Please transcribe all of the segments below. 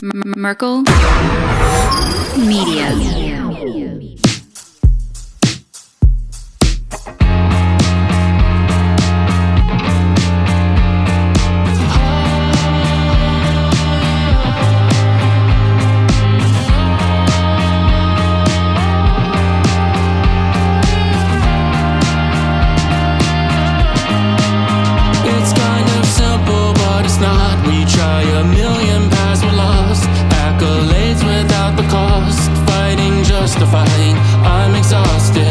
Merkel Media. I'm exhausted,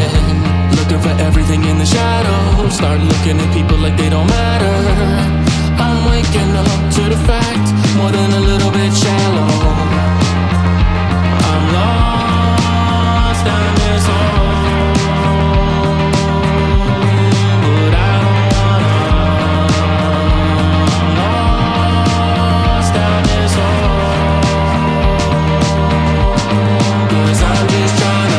looking for everything in the shadows. Start looking at people like they don't matter. I'm waking up to the fact, more than a little bit shallow. I'm lost in this hole, but I don't wanna. I'm lost in this hole, 'cause I'm just trying to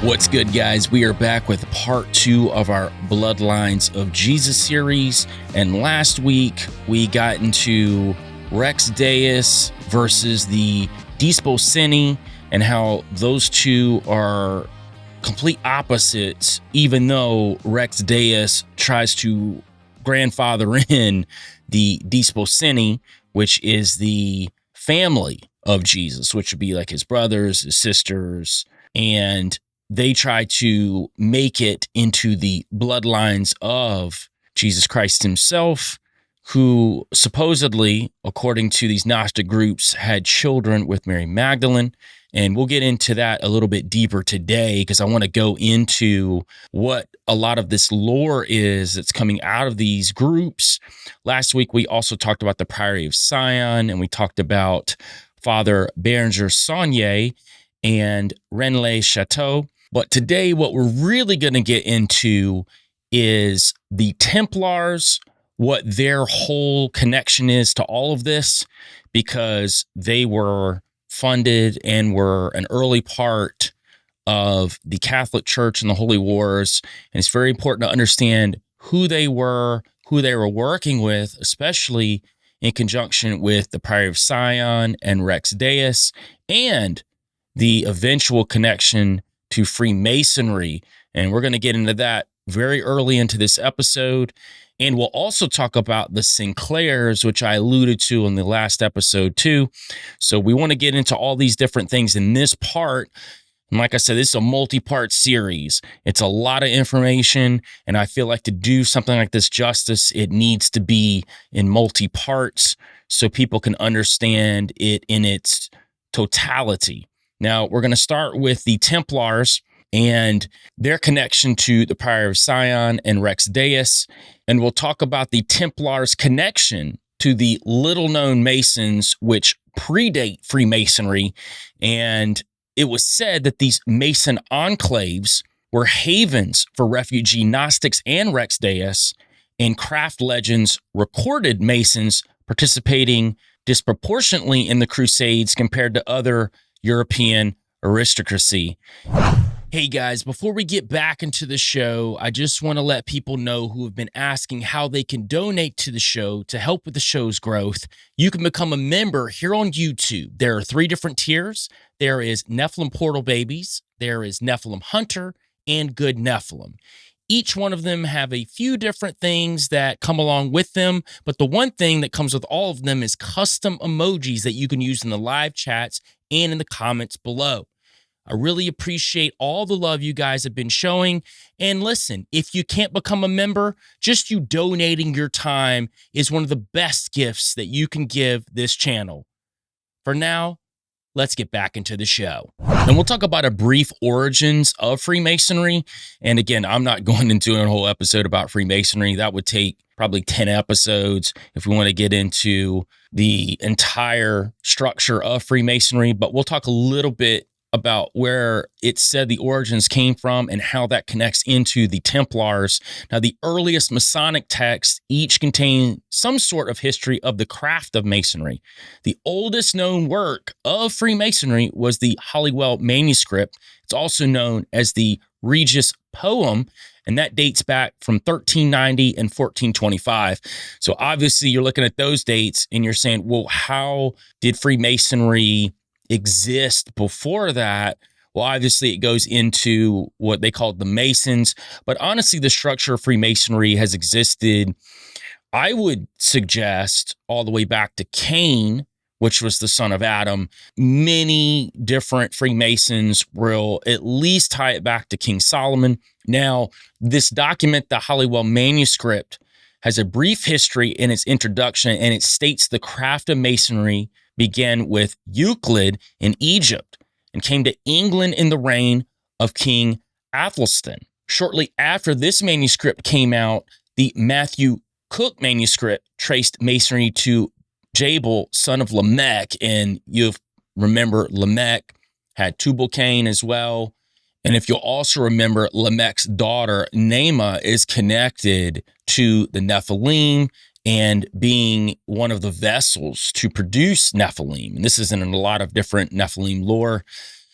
What's good, guys? We are back with part 2 of our Bloodlines of Jesus series. And last week, we got into Rex Deus versus the Desposyni and how those two are complete opposites, even though Rex Deus tries to grandfather in the Desposyni, which is the family of Jesus, which would be like his brothers, his sisters, and they try to make it into the bloodlines of Jesus Christ himself, who supposedly, according to these Gnostic groups, had children with Mary Magdalene. And we'll get into that a little bit deeper today because I want to go into what a lot of this lore is that's coming out of these groups. Last week, we also talked about the Priory of Sion, and we talked about Father Berenger Saunier and Rennes Chateau. But today, what we're really going to get into is the Templars, what their whole connection is to all of this, because they were funded and were an early part of the Catholic Church and the Holy Wars. And it's very important to understand who they were working with, especially in conjunction with the Priory of Sion and Rex Deus, and the eventual connection to Freemasonry. And we're going to get into that very early into this episode. And we'll also talk about the Sinclairs, which I alluded to in the last episode too. So we want to get into all these different things in this part. And like I said, this is a multi-part series. It's a lot of information. And I feel like to do something like this justice, it needs to be in multi-parts so people can understand it in its totality. Now, we're going to start with the Templars and their connection to the Priory of Sion and Rex Deus. And we'll talk about the Templars' connection to the little-known Masons, which predate Freemasonry. And it was said that these Mason enclaves were havens for refugee Gnostics and Rex Deus, and craft legends recorded Masons participating disproportionately in the Crusades compared to other European aristocracy. Hey guys, before we get back into the show, I just want to let people know who have been asking how they can donate to the show to help with the show's growth. You can become a member here on YouTube. There are 3 different tiers. There is Nephilim Portal Babies, there is Nephilim Hunter, and Good Nephilim. Each one of them have a few different things that come along with them, but the one thing that comes with all of them is custom emojis that you can use in the live chats and in the comments below. I really appreciate all the love you guys have been showing. And listen, if you can't become a member, just you donating your time is one of the best gifts that you can give this channel. For now, let's get back into the show. And we'll talk about a brief origins of Freemasonry. And again, I'm not going into a whole episode about Freemasonry. That would take probably 10 episodes if we want to get into the entire structure of Freemasonry. But we'll talk a little bit about where it said the origins came from and how that connects into the Templars. Now, the earliest Masonic texts each contain some sort of history of the craft of Masonry. The oldest known work of Freemasonry was the Halliwell manuscript. It's also known as the Regius Poem, and that dates back from 1390 and 1425. So obviously you're looking at those dates and you're saying, well, how did Freemasonry exist before that? Well, obviously it goes into what they called the Masons, but honestly, the structure of Freemasonry has existed, I would suggest, all the way back to Cain, which was the son of Adam. Many different Freemasons will at least tie it back to King Solomon. Now, this document, the Halliwell manuscript, has a brief history in its introduction, and it states the craft of Masonry began with Euclid in Egypt and came to England in the reign of King Athelstan. Shortly after this manuscript came out, the Matthew Cook manuscript traced Masonry to Jabal, son of Lamech, and you remember Lamech had Tubal-Cain as well. And if you'll also remember, Lamech's daughter, Naamah, is connected to the Nephilim and being one of the vessels to produce Nephilim. And this is in a lot of different Nephilim lore.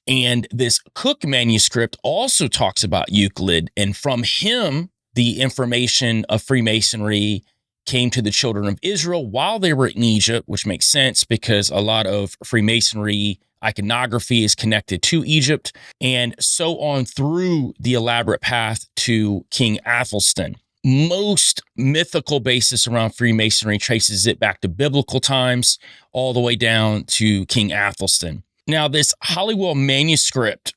And this Cook manuscript also talks about Euclid. And from him, the information of Freemasonry came to the children of Israel while they were in Egypt, which makes sense because a lot of Freemasonry iconography is connected to Egypt, and so on through the elaborate path to King Athelstan. Most mythical basis around Freemasonry traces it back to biblical times, all the way down to King Athelstan. Now, this Halliwell manuscript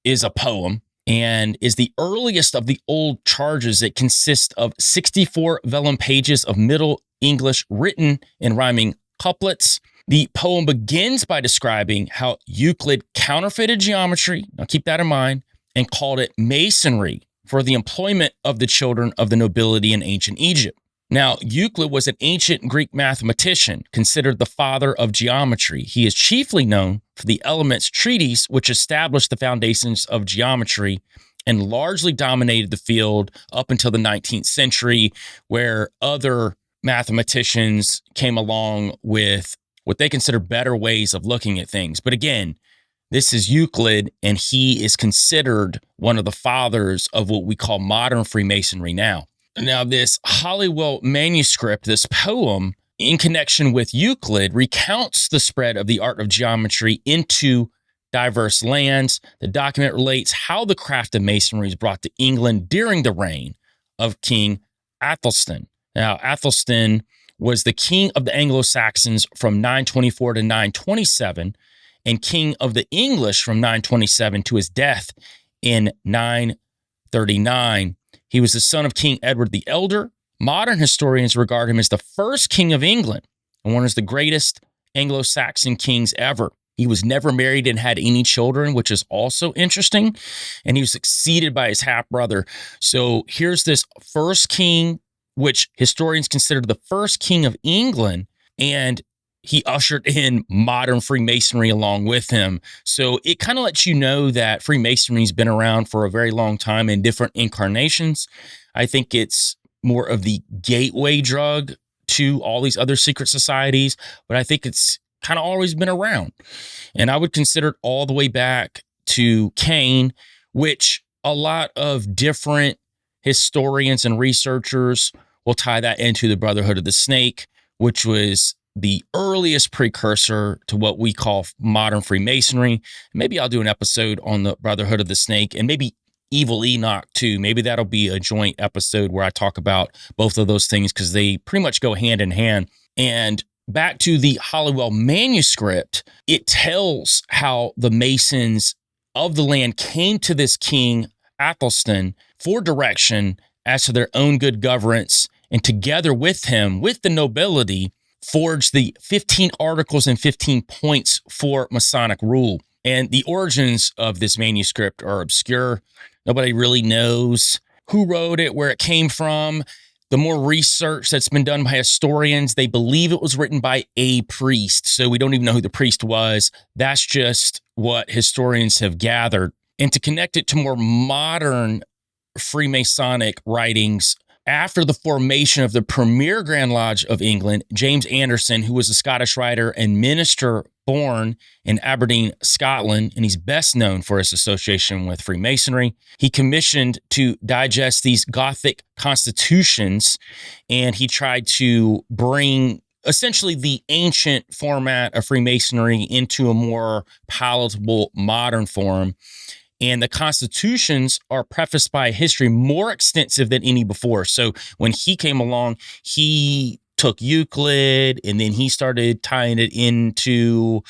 is a poem and is the earliest of the old charges. It consists of 64 vellum pages of Middle English written in rhyming couplets. The poem begins by describing how Euclid counterfeited geometry, now keep that in mind, and called it masonry for the employment of the children of the nobility in ancient Egypt. Now, Euclid was an ancient Greek mathematician, considered the father of geometry. He is chiefly known for the Elements treatise, which established the foundations of geometry and largely dominated the field up until the 19th century, where other mathematicians came along with what they consider better ways of looking at things. But again, this is Euclid, and he is considered one of the fathers of what we call modern Freemasonry now. Now, this Halliwell manuscript, this poem, in connection with Euclid, recounts the spread of the art of geometry into diverse lands. The document relates how the craft of masonry is brought to England during the reign of King Athelstan. Now, Athelstan was the king of the Anglo-Saxons from 924 to 927, and king of the English from 927 to his death in 939. He was the son of King Edward the Elder. Modern historians regard him as the first king of England and one of the greatest Anglo-Saxon kings ever. He was never married and had any children, which is also interesting. And he was succeeded by his half-brother. So here's this first king, which historians consider the first king of England, and he ushered in modern Freemasonry along with him. So it kind of lets you know that Freemasonry's been around for a very long time in different incarnations. I think it's more of the gateway drug to all these other secret societies, but I think it's kind of always been around. And I would consider it all the way back to Cain, which a lot of different historians and researchers will tie that into the Brotherhood of the Snake, which was the earliest precursor to what we call modern Freemasonry. Maybe I'll do an episode on the Brotherhood of the Snake and maybe Evil Enoch too. Maybe that'll be a joint episode where I talk about both of those things because they pretty much go hand in hand. And back to the Halliwell manuscript, it tells how the Masons of the land came to this king, Athelstan, for direction as to their own good governance, and together with him, with the nobility, forged the 15 articles and 15 points for Masonic rule. And the origins of this manuscript are obscure. Nobody really knows who wrote it, where it came from. The more research that's been done by historians, they believe it was written by a priest. So we don't even know who the priest was. That's just what historians have gathered. And to connect it to more modern Freemasonic writings, after the formation of the premier Grand Lodge of England, James Anderson, who was a Scottish writer and minister born in Aberdeen, Scotland, and he's best known for his association with Freemasonry, he commissioned to digest these Gothic constitutions, and he tried to bring essentially the ancient format of Freemasonry into a more palatable modern form. And the constitutions are prefaced by a history more extensive than any before. So when he came along, he took Euclid and then he started tying it into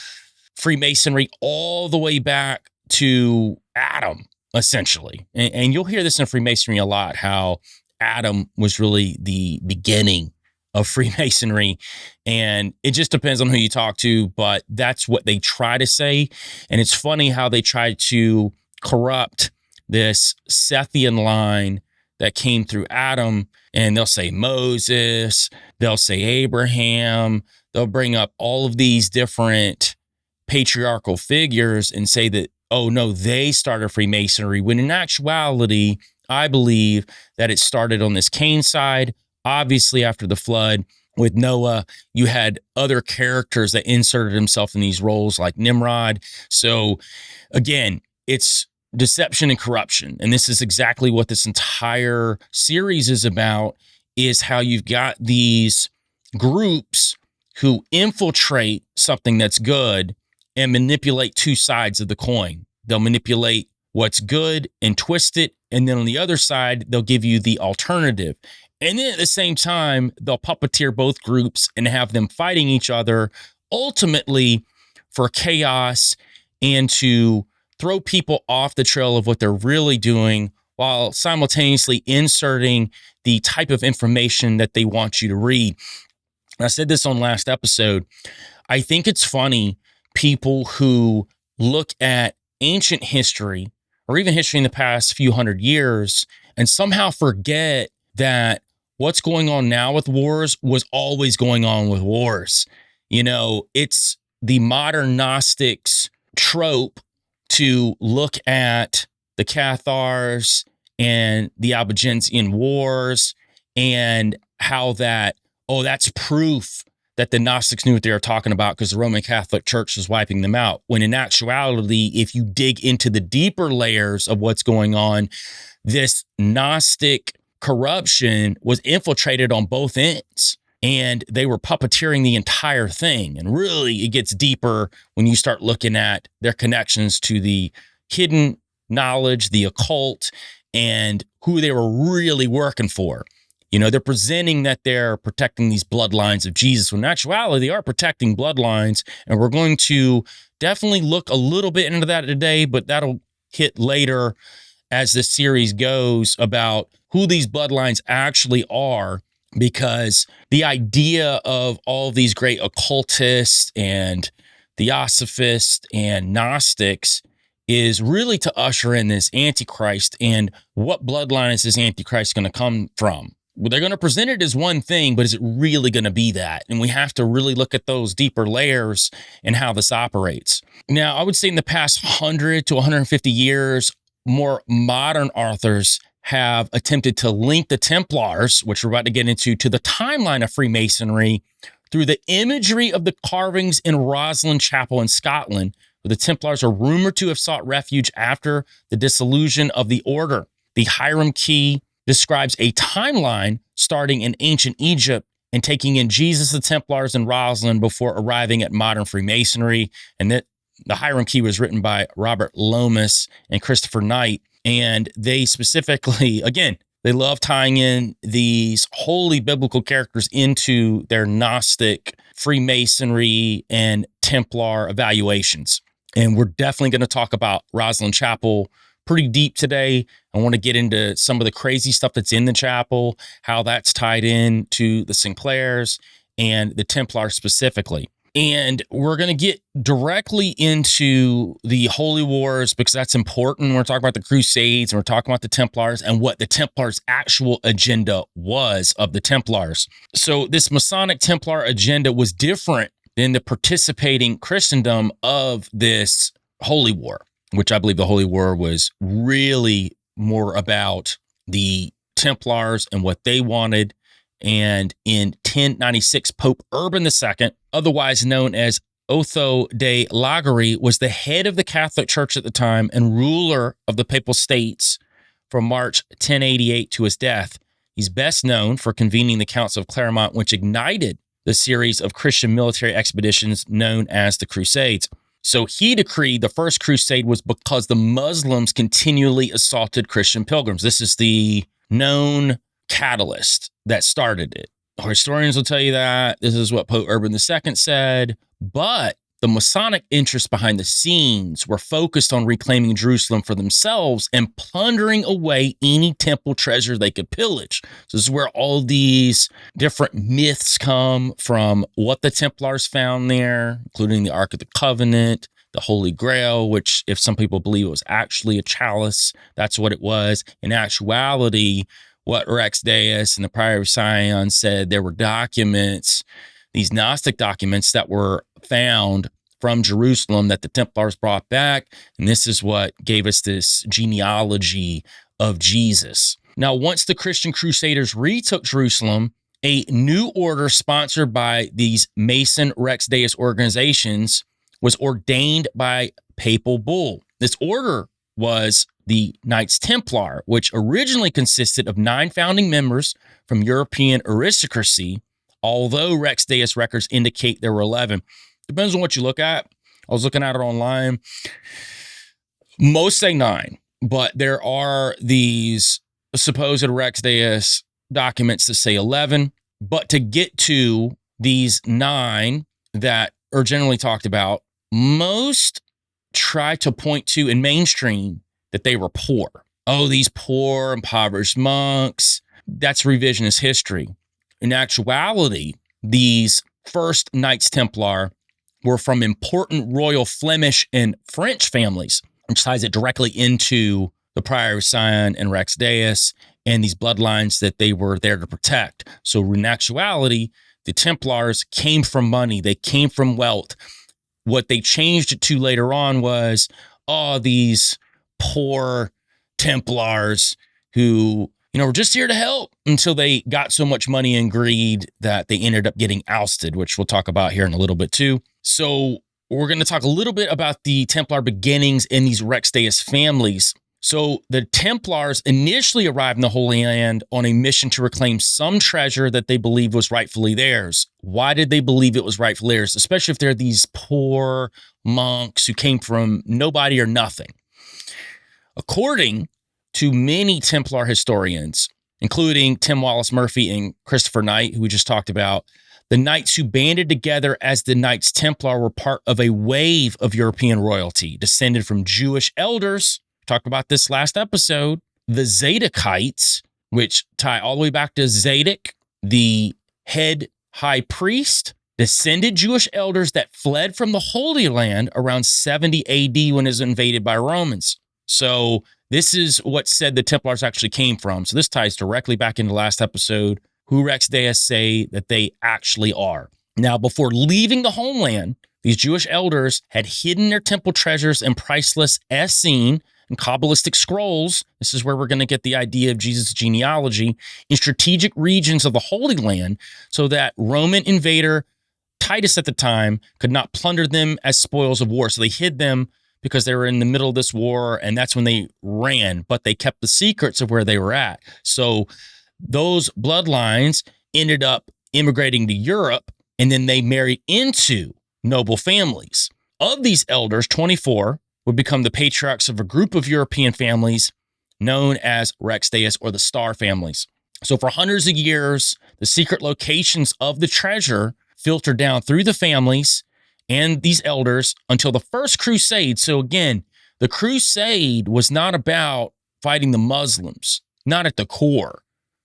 Freemasonry all the way back to Adam, essentially. And you'll hear this in Freemasonry a lot, how Adam was really the beginning of Freemasonry. And it just depends on who you talk to, but that's what they try to say. And it's funny how they try to corrupt this Sethian line that came through Adam, and they'll say Moses, they'll say Abraham, they'll bring up all of these different patriarchal figures and say that, oh no, they started Freemasonry, when in actuality, I believe that it started on this Cain side. Obviously, after the flood with Noah, you had other characters that inserted themselves in these roles like Nimrod. So again, it's deception and corruption. And this is exactly what this entire series is about, is how you've got these groups who infiltrate something that's good and manipulate two sides of the coin. They'll manipulate what's good and twist it. And then on the other side, they'll give you the alternative. And then at the same time, they'll puppeteer both groups and have them fighting each other, ultimately for chaos and to throw people off the trail of what they're really doing, while simultaneously inserting the type of information that they want you to read. And I said this on last episode. I think it's funny, people who look at ancient history or even history in the past few hundred years and somehow forget that what's going on now with wars was always going on with wars. You know, it's the modern Gnostics trope to look at the Cathars and the Albigensian Wars and how that, oh, that's proof that the Gnostics knew what they were talking about because the Roman Catholic Church was wiping them out. When in actuality, if you dig into the deeper layers of what's going on, this Gnostic corruption was infiltrated on both ends. And they were puppeteering the entire thing. And really, it gets deeper when you start looking at their connections to the hidden knowledge, the occult, and who they were really working for. You know, they're presenting that they're protecting these bloodlines of Jesus, when in actuality, they are protecting bloodlines. And we're going to definitely look a little bit into that today, but that'll hit later as this series goes, about who these bloodlines actually are. Because the idea of all of these great occultists and theosophists and Gnostics is really to usher in this Antichrist. And what bloodline is this Antichrist going to come from? Well, they're going to present it as one thing, but is it really going to be that? And we have to really look at those deeper layers and how this operates. Now, I would say in the past 100 to 150 years, more modern authors have attempted to link the Templars, which we're about to get into, to the timeline of Freemasonry through the imagery of the carvings in Roslin Chapel in Scotland, where the Templars are rumored to have sought refuge after the dissolution of the order. The Hiram Key describes a timeline starting in ancient Egypt and taking in Jesus, the Templars, and Roslin before arriving at modern Freemasonry. And that the Hiram Key was written by Robert Lomas and Christopher Knight. And they specifically, again, they love tying in these holy biblical characters into their Gnostic, Freemasonry, and Templar evaluations. And we're definitely going to talk about Roslin Chapel pretty deep today. I want to get into some of the crazy stuff that's in the chapel, how that's tied in to the Sinclairs and the Templars specifically. And we're going to get directly into the Holy Wars because that's important. We're talking about the Crusades and we're talking about the Templars and what the Templars' actual agenda was of the Templars. So this Masonic Templar agenda was different than the participating Christendom of this Holy War, which I believe the Holy War was really more about the Templars and what they wanted. And in 1096, Pope Urban II, otherwise known as Otho de Liguori, was the head of the Catholic Church at the time and ruler of the Papal States from March 1088 to his death. He's best known for convening the Council of Clermont, which ignited the series of Christian military expeditions known as the Crusades. So he decreed the first crusade was because the Muslims continually assaulted Christian pilgrims. This is the known catalyst that started it. Historians will tell you that. This is what Pope Urban II said. But the Masonic interests behind the scenes were focused on reclaiming Jerusalem for themselves and plundering away any temple treasure they could pillage. So this is where all these different myths come from, what the Templars found there, including the Ark of the Covenant, the Holy Grail, which if some people believe it was actually a chalice, that's what it was. In actuality, what Rex Deus and the Priory of Sion said, there were documents, these Gnostic documents that were found from Jerusalem that the Templars brought back. And this is what gave us this genealogy of Jesus. Now, once the Christian Crusaders retook Jerusalem, a new order sponsored by these Mason Rex Deus organizations was ordained by papal bull. This order was the Knights Templar, which originally consisted of 9 founding members from European aristocracy, although Rex Deus records indicate there were 11. Depends on what you look at. I was looking at it online. Most say 9, but there are these supposed Rex Deus documents that say 11. But to get to these 9 that are generally talked about, most try to point to in mainstream that they were poor. Oh, these poor, impoverished monks. That's revisionist history. In actuality, these first Knights Templar were from important royal Flemish and French families, which ties it directly into the Priory of Sion and Rex Deus and these bloodlines that they were there to protect. So in actuality, the Templars came from money. They came from wealth. What they changed it to later on was, these poor Templars who, were just here to help until they got so much money and greed that they ended up getting ousted, which we'll talk about here in a little bit too. So we're going to talk a little bit about the Templar beginnings in these Rex Deus families. So the Templars initially arrived in the Holy Land on a mission to reclaim some treasure that they believed was rightfully theirs. Why did they believe it was rightfully theirs? Especially if they're these poor monks who came from nobody or nothing. According to many Templar historians, including Tim Wallace Murphy and Christopher Knight, who we just talked about, the knights who banded together as the Knights Templar were part of a wave of European royalty, descended from Jewish elders. Talked about this last episode, the Zadokites, which tie all the way back to Zadok, the head high priest, descended Jewish elders that fled from the Holy Land around 70 AD when it was invaded by Romans. So this is what said the Templars actually came from. So this ties directly back into last episode, who Rex Deus say that they actually are. Now, before leaving the homeland, these Jewish elders had hidden their temple treasures in priceless Essene and Kabbalistic scrolls. This is where we're going to get the idea of Jesus' genealogy in strategic regions of the Holy Land so that Roman invader Titus at the time could not plunder them as spoils of war. So they hid them because they were in the middle of this war, and that's when they ran, but they kept the secrets of where they were at. So those bloodlines ended up immigrating to Europe, and then they married into noble families. Of these elders, 24 would become the patriarchs of a group of European families known as Rex Deus or the Star families. So for hundreds of years, the secret locations of the treasure filtered down through the families, and these elders until the First Crusade. So again, the crusade was not about fighting the Muslims, not at the core,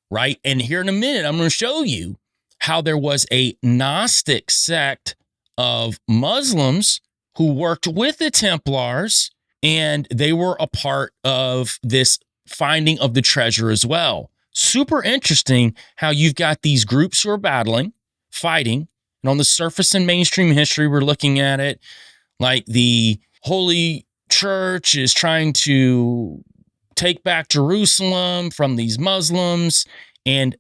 right? And here in a minute, I'm going to show you how there was a Gnostic sect of Muslims who worked with the Templars, and they were a part of this finding of the treasure as well. Super interesting how you've got these groups who are battling, fighting, and on the surface in mainstream history, we're looking at it like the Holy Church is trying to take back Jerusalem from these Muslims, and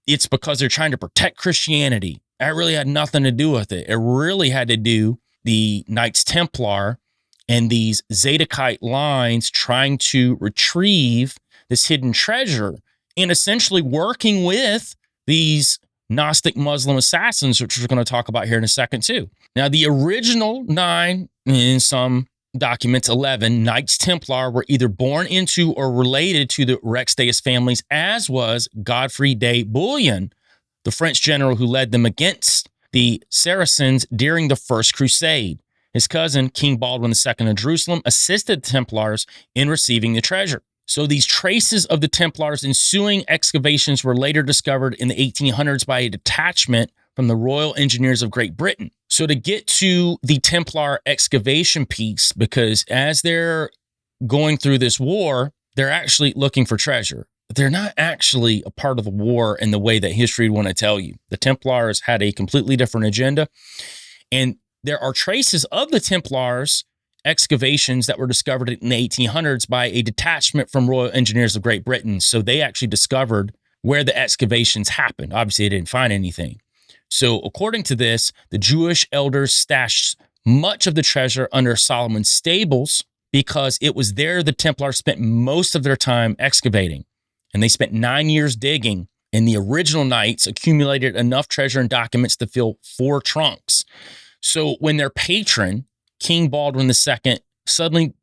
it's because they're trying to protect Christianity. That really had nothing to do with it. It really had to do the Knights Templar and these Zadokite lines trying to retrieve this hidden treasure and essentially working with these Gnostic Muslim assassins, which we're going to talk about here in a second too. Now, the original 9, in some documents 11, Knights Templar were either born into or related to the Rex Deus families, as was Godfrey de Bouillon, the French general who led them against the Saracens during the First Crusade. His cousin, King Baldwin II of Jerusalem, assisted the Templars in receiving the treasure. So these traces of the Templars' ensuing excavations were later discovered in the 1800s by a detachment from the Royal Engineers of Great Britain. So to get to the Templar excavation piece, because as they're going through this war, they're actually looking for treasure. But they're not actually a part of the war in the way that history would want to tell you. The Templars had a completely different agenda. And there are traces of the Templars excavations that were discovered in the 1800s by a detachment from Royal Engineers of Great Britain. So they actually discovered where the excavations happened. Obviously, they didn't find anything. So according to this, the Jewish elders stashed much of the treasure under Solomon's stables because it was there the Templars spent most of their time excavating. And they spent 9 years digging, and the original knights accumulated enough treasure and documents to fill 4 trunks. So when their patron, King Baldwin II, suddenly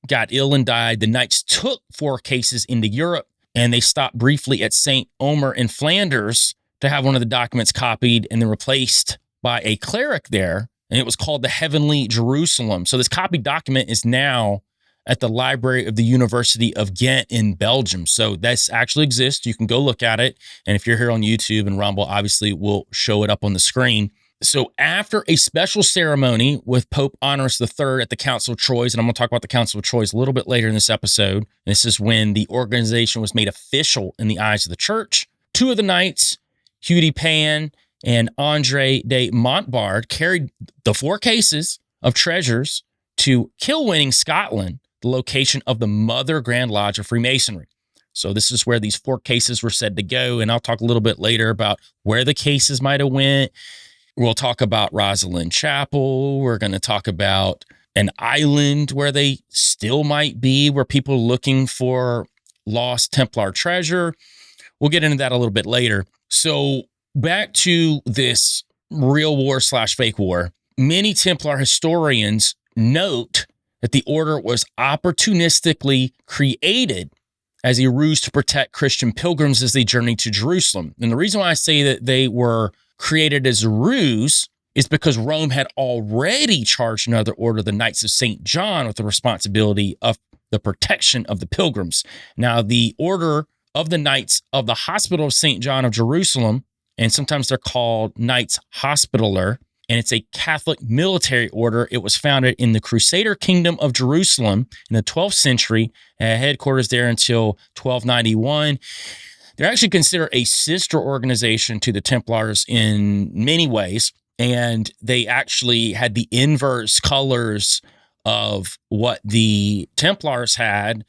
got ill and died, the knights took 4 cases into Europe, and they stopped briefly at St. Omer in Flanders to have one of the documents copied and then replaced by a cleric there, and it was called the Heavenly Jerusalem. So this copied document is now at the Library of the University of Ghent in Belgium. So this actually exists. You can go look at it, and if you're here on YouTube and Rumble, obviously we'll show it up on the screen. So after a special ceremony with Pope Honorius III at the Council of Troyes, and I'm going to talk about the Council of Troyes a little bit later in this episode, this is when the organization was made official in the eyes of the church, 2 of the knights, Hugh de Pan and Andre de Montbard, carried the 4 cases of treasures to Kilwinning, Scotland, the location of the Mother Grand Lodge of Freemasonry. So this is where these 4 cases were said to go, and I'll talk a little bit later about where the cases might have went. We'll talk about Roslin Chapel. We're going to talk about an island where they still might be, where people are looking for lost Templar treasure. We'll get into that a little bit later. So back to this real war / fake war. Many Templar historians note that the order was opportunistically created as a ruse to protect Christian pilgrims as they journeyed to Jerusalem. And the reason why I say that they were created as a ruse is because Rome had already charged another order, the Knights of St. John, with the responsibility of the protection of the pilgrims. Now, the order of the Knights of the Hospital of St. John of Jerusalem, and sometimes they're called Knights Hospitaller, and it's a Catholic military order. It was founded in the Crusader Kingdom of Jerusalem in the 12th century, headquarters there until 1291. They're actually considered a sister organization to the Templars in many ways, and they actually had the inverse colors of what the Templars had,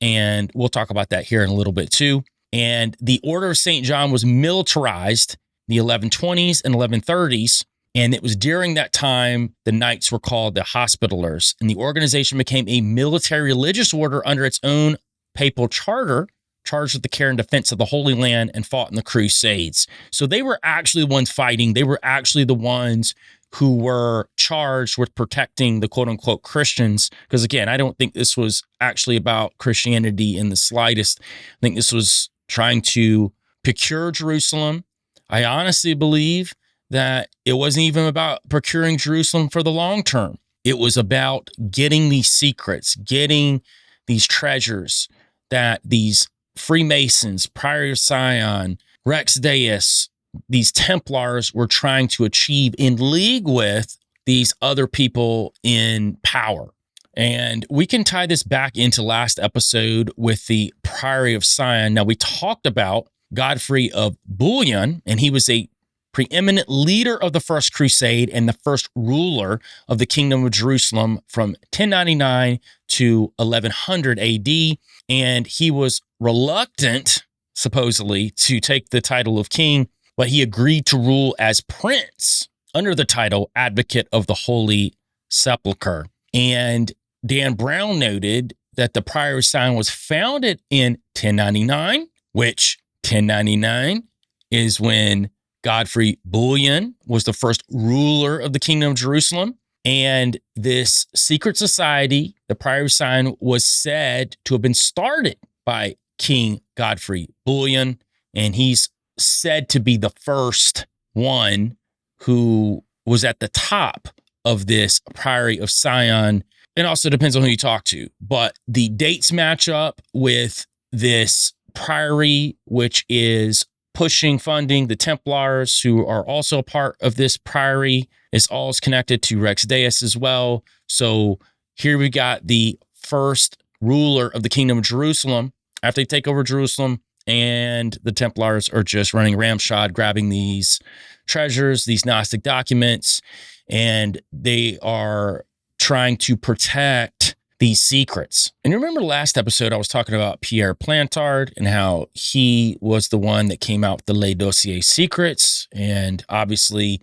and we'll talk about that here in a little bit too. And the Order of St. John was militarized in the 1120s and 1130s, and it was during that time the Knights were called the Hospitallers, and the organization became a military religious order under its own papal charter, charged with the care and defense of the Holy Land, and fought in the Crusades. So they were actually the ones fighting. They were actually the ones who were charged with protecting the quote-unquote Christians. Because again, I don't think this was actually about Christianity in the slightest. I think this was trying to procure Jerusalem. I honestly believe that it wasn't even about procuring Jerusalem for the long term. It was about getting these secrets, getting these treasures that these Freemasons, Priory of Sion, Rex Deus, these Templars were trying to achieve in league with these other people in power. And we can tie this back into last episode with the Priory of Sion. Now, we talked about Godfrey of Bouillon, and he was a preeminent leader of the First Crusade and the first ruler of the Kingdom of Jerusalem from 1099 to 1100 AD. And he was reluctant, supposedly, to take the title of king, but he agreed to rule as prince under the title Advocate of the Holy Sepulchre. And Dan Brown noted that the Priory of Sion was founded in 1099, which 1099 is when Godfrey Bouillon was the first ruler of the Kingdom of Jerusalem. And this secret society, the Priory of Sion, was said to have been started by King Godfrey Bouillon. And he's said to be the first one who was at the top of this Priory of Sion. It also depends on who you talk to. But the dates match up with this priory, which is pushing, funding the Templars, who are also a part of this priory. It's all connected to Rex Deus as well. So here we got the first ruler of the Kingdom of Jerusalem after they take over Jerusalem, and the Templars are just running ramshod, grabbing these treasures, these Gnostic documents, and they are trying to protect these secrets. And you remember last episode, I was talking about Pierre Plantard and how he was the one that came out with the Les Dossiers secrets. And obviously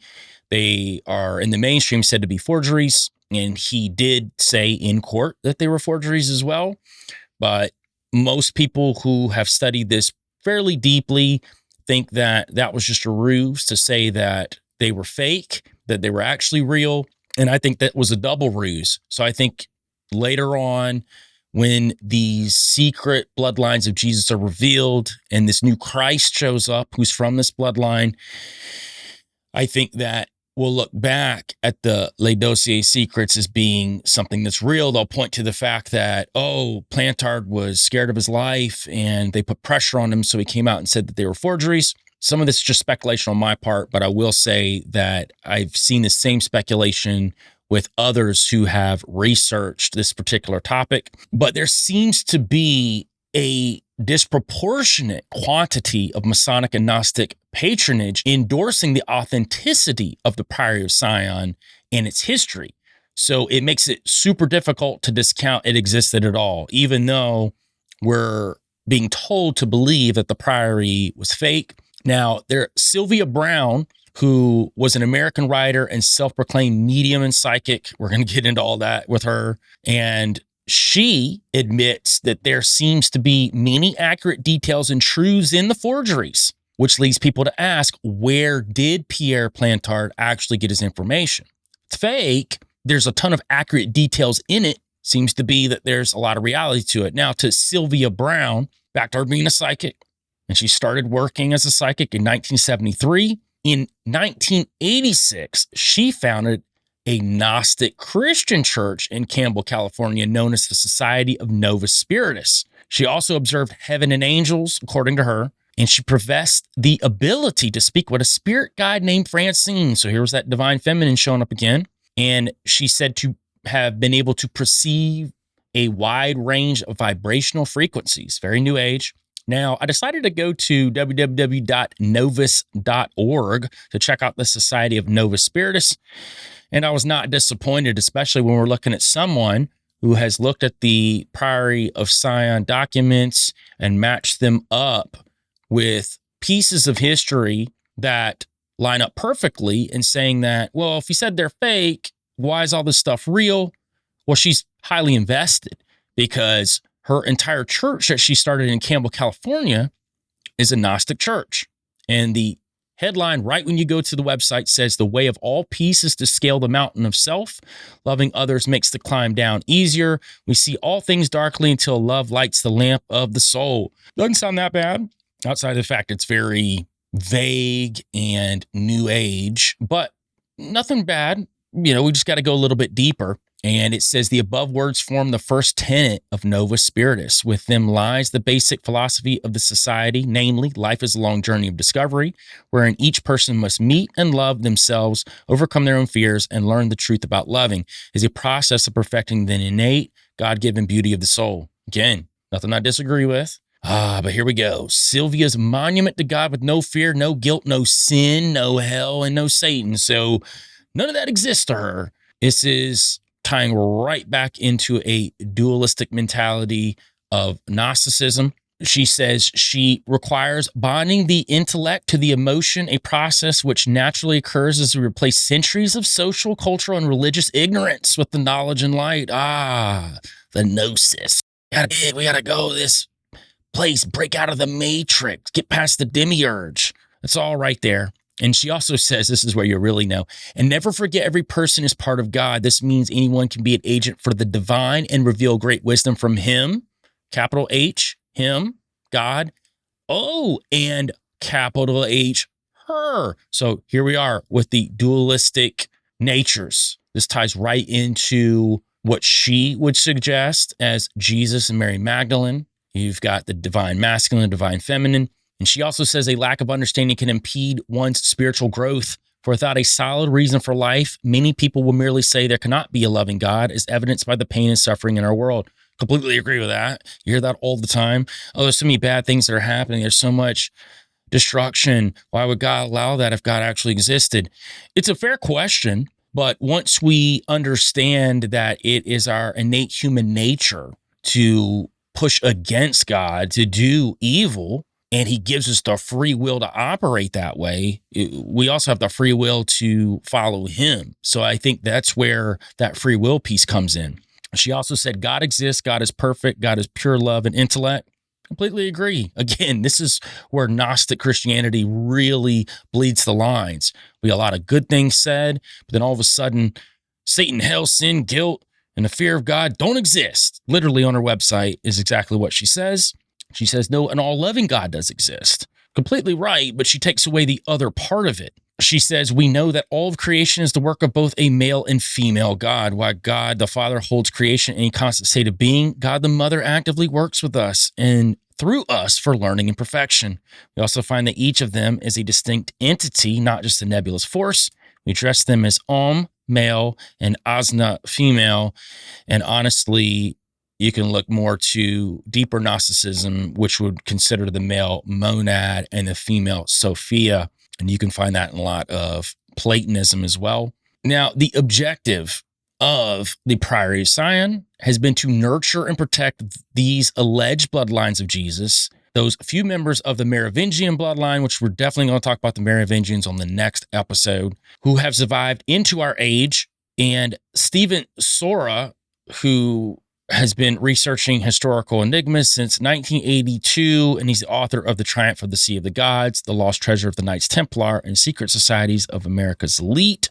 they are in the mainstream said to be forgeries. And he did say in court that they were forgeries as well. But most people who have studied this fairly deeply think that that was just a ruse to say that they were fake, that they were actually real. And I think that was a double ruse. So I think later on, when these secret bloodlines of Jesus are revealed and this new Christ shows up who's from this bloodline, I think that we'll look back at the Les Dossiers secrets as being something that's real. They'll point to the fact that, oh, Plantard was scared of his life and they put pressure on him, so he came out and said that they were forgeries. Some of this is just speculation on my part, but I will say that I've seen the same speculation with others who have researched this particular topic. But there seems to be a disproportionate quantity of Masonic and Gnostic patronage endorsing the authenticity of the Priory of Sion and its history. So it makes it super difficult to discount it existed at all, even though we're being told to believe that the Priory was fake. Now, Sylvia Brown, who was an American writer and self-proclaimed medium and psychic. We're going to get into all that with her. And she admits that there seems to be many accurate details and truths in the forgeries, which leads people to ask, where did Pierre Plantard actually get his information? It's fake. There's a ton of accurate details in it. Seems to be that there's a lot of reality to it. Now, to Sylvia Brown, back to her being a psychic, and she started working as a psychic in 1973. In 1986, she founded a Gnostic Christian church in Campbell, California, known as the Society of Novus Spiritus. She also observed heaven and angels, according to her, and she professed the ability to speak with a spirit guide named Francine. So here was that divine feminine showing up again. And she said to have been able to perceive a wide range of vibrational frequencies, very new age. Now, I decided to go to www.novus.org to check out the Society of Novus Spiritus, and I was not disappointed, especially when we're looking at someone who has looked at the Priory of Sion documents and matched them up with pieces of history that line up perfectly in saying that, well, if you said they're fake, why is all this stuff real? Well, she's highly invested because her entire church that she started in Campbell, California, is a Gnostic church. And the headline, right when you go to the website, says, "The way of all peace is to scale the mountain of self. Loving others makes the climb down easier. We see all things darkly until love lights the lamp of the soul." Doesn't sound that bad, outside of the fact it's very vague and new age, but nothing bad. We just got to go a little bit deeper. And it says the above words form the first tenet of Novus Spiritus. With them lies the basic philosophy of the society, namely, life is a long journey of discovery, wherein each person must meet and love themselves, overcome their own fears, and learn the truth about loving, is a process of perfecting the innate, God-given beauty of the soul. Again, nothing I disagree with. But here we go. Sylvia's monument to God with no fear, no guilt, no sin, no hell, and no Satan. So none of that exists to her. This is tying right back into a dualistic mentality of Gnosticism. She says she requires bonding the intellect to the emotion, a process which naturally occurs as we replace centuries of social, cultural, and religious ignorance with the knowledge and light. The gnosis. We gotta go this place, break out of the matrix, get past the demiurge. It's all right there. And she also says, this is where you really know, and never forget every person is part of God. This means anyone can be an agent for the divine and reveal great wisdom from him, capital H, him, God, and capital H, her. So here we are with the dualistic natures. This ties right into what she would suggest as Jesus and Mary Magdalene. You've got the divine masculine, divine feminine. And she also says a lack of understanding can impede one's spiritual growth. For without a solid reason for life, many people will merely say there cannot be a loving God, as evidenced by the pain and suffering in our world. Completely agree with that. You hear that all the time. Oh, there's so many bad things that are happening. There's so much destruction. Why would God allow that if God actually existed? It's a fair question, but once we understand that it is our innate human nature to push against God, to do evil, and he gives us the free will to operate that way, we also have the free will to follow him. So I think that's where that free will piece comes in. She also said, God exists, God is perfect, God is pure love and intellect. Completely agree. Again, this is where Gnostic Christianity really bleeds the lines. We got a lot of good things said, but then all of a sudden, Satan, hell, sin, guilt, and the fear of God don't exist. Literally on her website is exactly what she says. She says, no, an all-loving God does exist. Completely right, but she takes away the other part of it. She says, we know that all of creation is the work of both a male and female God. While God the Father holds creation in a constant state of being, God the Mother actively works with us and through us for learning and perfection. We also find that each of them is a distinct entity, not just a nebulous force. We address them as male, and Asna, female, and honestly, you can look more to deeper Gnosticism, which would consider the male monad and the female Sophia. And you can find that in a lot of Platonism as well. Now, the objective of the Priory of Sion has been to nurture and protect these alleged bloodlines of Jesus, those few members of the Merovingian bloodline, which we're definitely going to talk about the Merovingians on the next episode, who have survived into our age. And Stephen Sora, who has been researching historical enigmas since 1982, and he's the author of The Triumph of the Sea of the Gods, The Lost Treasure of the Knights Templar, and Secret Societies of America's Elite.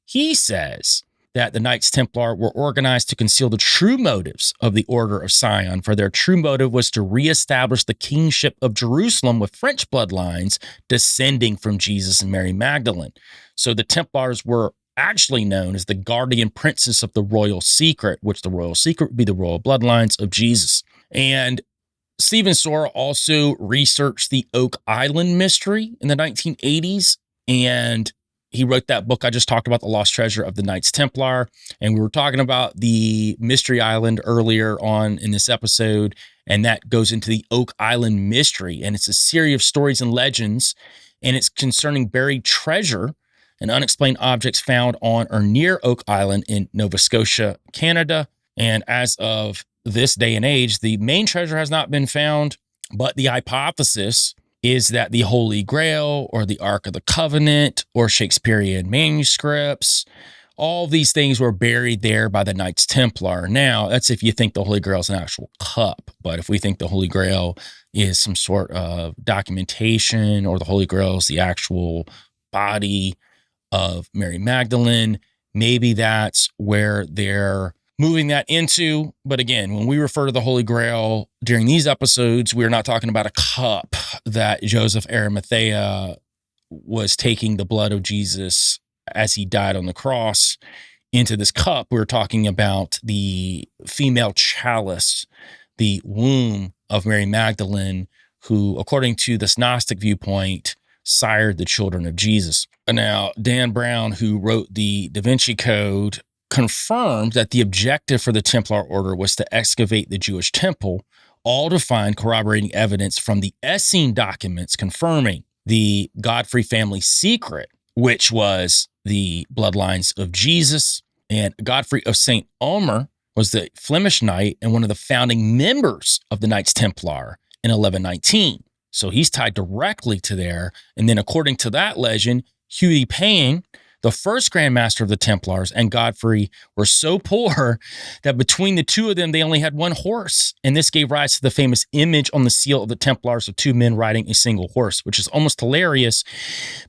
He says that the Knights Templar were organized to conceal the true motives of the Order of Sion, for their true motive was to reestablish the kingship of Jerusalem with French bloodlines descending from Jesus and Mary Magdalene. So the Templars were actually known as the guardian princes of the royal secret, which the royal secret would be the royal bloodlines of Jesus. And Stephen Sora also researched the Oak Island mystery in the 1980s, and he wrote that book I just talked about, The Lost Treasure of the Knights Templar. And we were talking about the Mystery Island earlier on in this episode, and that goes into the Oak Island mystery. And it's a series of stories and legends, and it's concerning buried treasure and unexplained objects found on or near Oak Island in Nova Scotia, Canada. And as of this day and age, the main treasure has not been found, but the hypothesis is that the Holy Grail or the Ark of the Covenant or Shakespearean manuscripts, all these things were buried there by the Knights Templar. Now, that's if you think the Holy Grail is an actual cup, but if we think the Holy Grail is some sort of documentation, or the Holy Grail is the actual body of Mary Magdalene, maybe that's where their moving that into. But again, when we refer to the Holy Grail during these episodes, we're not talking about a cup that Joseph Arimathea was taking the blood of Jesus as he died on the cross into this cup. We're talking about the female chalice, the womb of Mary Magdalene, who, according to this Gnostic viewpoint, sired the children of Jesus. Now, Dan Brown, who wrote the Da Vinci Code, confirmed that the objective for the Templar order was to excavate the Jewish temple, all to find corroborating evidence from the Essene documents confirming the Godfrey family secret, which was the bloodlines of Jesus. And Godfrey of St. Omer was the Flemish knight and one of the founding members of the Knights Templar in 1119. So he's tied directly to there. And then according to that legend, Hugh Payne, the first Grand Master of the Templars, and Godfrey were so poor that between the two of them, they only had one horse. And this gave rise to the famous image on the seal of the Templars of two men riding a single horse, which is almost hilarious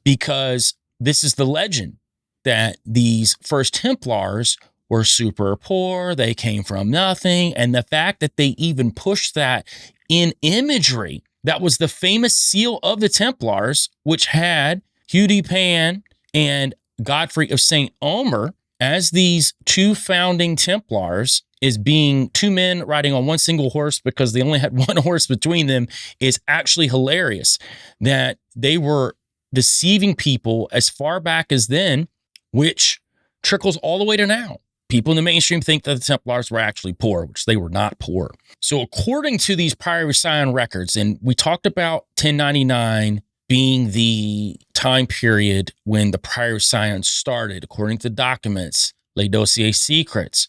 because this is the legend that these first Templars were super poor. They came from nothing. And the fact that they even pushed that in imagery, that was the famous seal of the Templars, which had Hugh Pan and Godfrey of St. Omer as these two founding Templars, is being two men riding on one single horse because they only had one horse between them, is actually hilarious. That they were deceiving people as far back as then, which trickles all the way to now. People in the mainstream think that the Templars were actually poor, which they were not poor. So according to these Priory of Sion records, and we talked about 1099 being the time period when the Priory of Sion started, according to documents, Les Dossiers Secrets.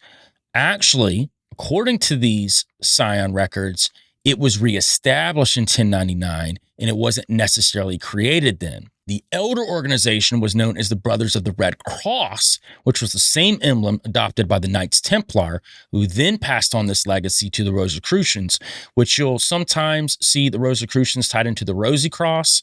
Actually, according to these Sion records, it was reestablished in 1099, and it wasn't necessarily created then. The elder organization was known as the Brothers of the Red Cross, which was the same emblem adopted by the Knights Templar, who then passed on this legacy to the Rosicrucians, which you'll sometimes see the Rosicrucians tied into the Rosy Cross.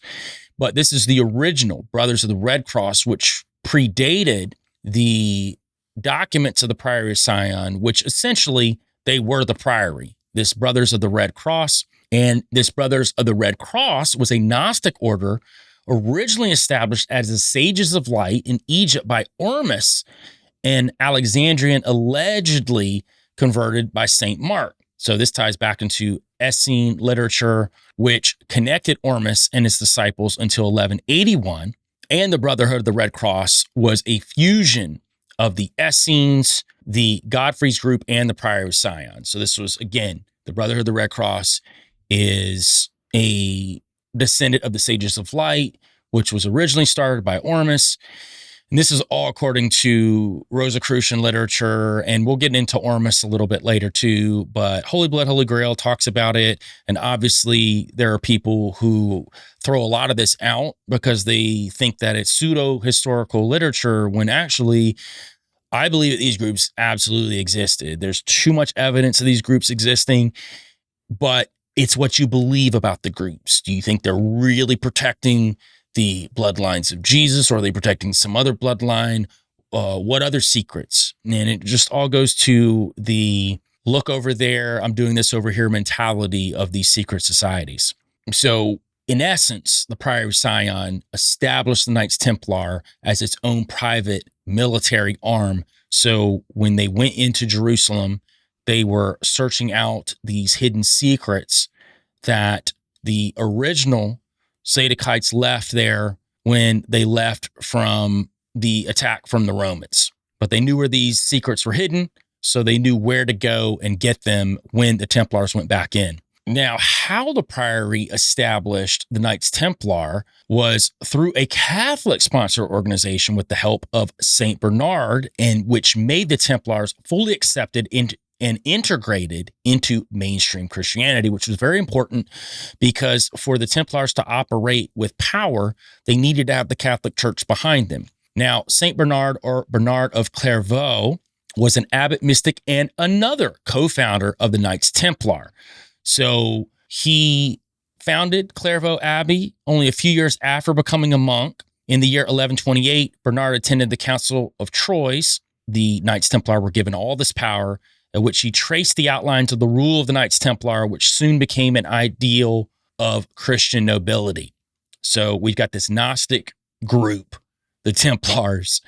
But this is the original Brothers of the Red Cross, which predated the documents of the Priory of Sion, which essentially they were the Priory. This Brothers of the Red Cross, and this Brothers of the Red Cross was a Gnostic order originally established as the Sages of Light in Egypt by Ormus, an Alexandrian allegedly converted by St. Mark. So this ties back into Essene literature, which connected Ormus and his disciples until 1181. And the Brotherhood of the Red Cross was a fusion of the Essenes, the Godfrey's group, and the Priory of Sion. So this was, again, the Brotherhood of the Red Cross is a descendant of the Sages of Light, which was originally started by Ormus. And this is all according to Rosicrucian literature, and we'll get into Ormus a little bit later too, but Holy Blood, Holy Grail talks about it, and obviously there are people who throw a lot of this out because they think that it's pseudo-historical literature, when actually I believe that these groups absolutely existed. There's too much evidence of these groups existing, but it's what you believe about the groups. Do you think they're really protecting the bloodlines of Jesus, or are they protecting some other bloodline? What other secrets? And it just all goes to the look over there, I'm doing this over here mentality of these secret societies. So in essence, the Priory of Sion established the Knights Templar as its own private military arm. So when they went into Jerusalem, they were searching out these hidden secrets that the original Zadokites left there when they left from the attack from the Romans. But they knew where these secrets were hidden, so they knew where to go and get them when the Templars went back in. Now, how the Priory established the Knights Templar was through a Catholic-sponsored organization with the help of St. Bernard, and which made the Templars fully accepted and integrated into mainstream Christianity, which was very important because for the Templars to operate with power, they needed to have the Catholic Church behind them. Now, St. Bernard, or Bernard of Clairvaux, was an abbot mystic and another co-founder of the Knights Templar. So he founded Clairvaux Abbey only a few years after becoming a monk. In the year 1128, Bernard attended the Council of Troyes, the Knights Templar were given all this power, in which he traced the outlines of the rule of the Knights Templar, which soon became an ideal of Christian nobility. So we've got this Gnostic group, the Templars,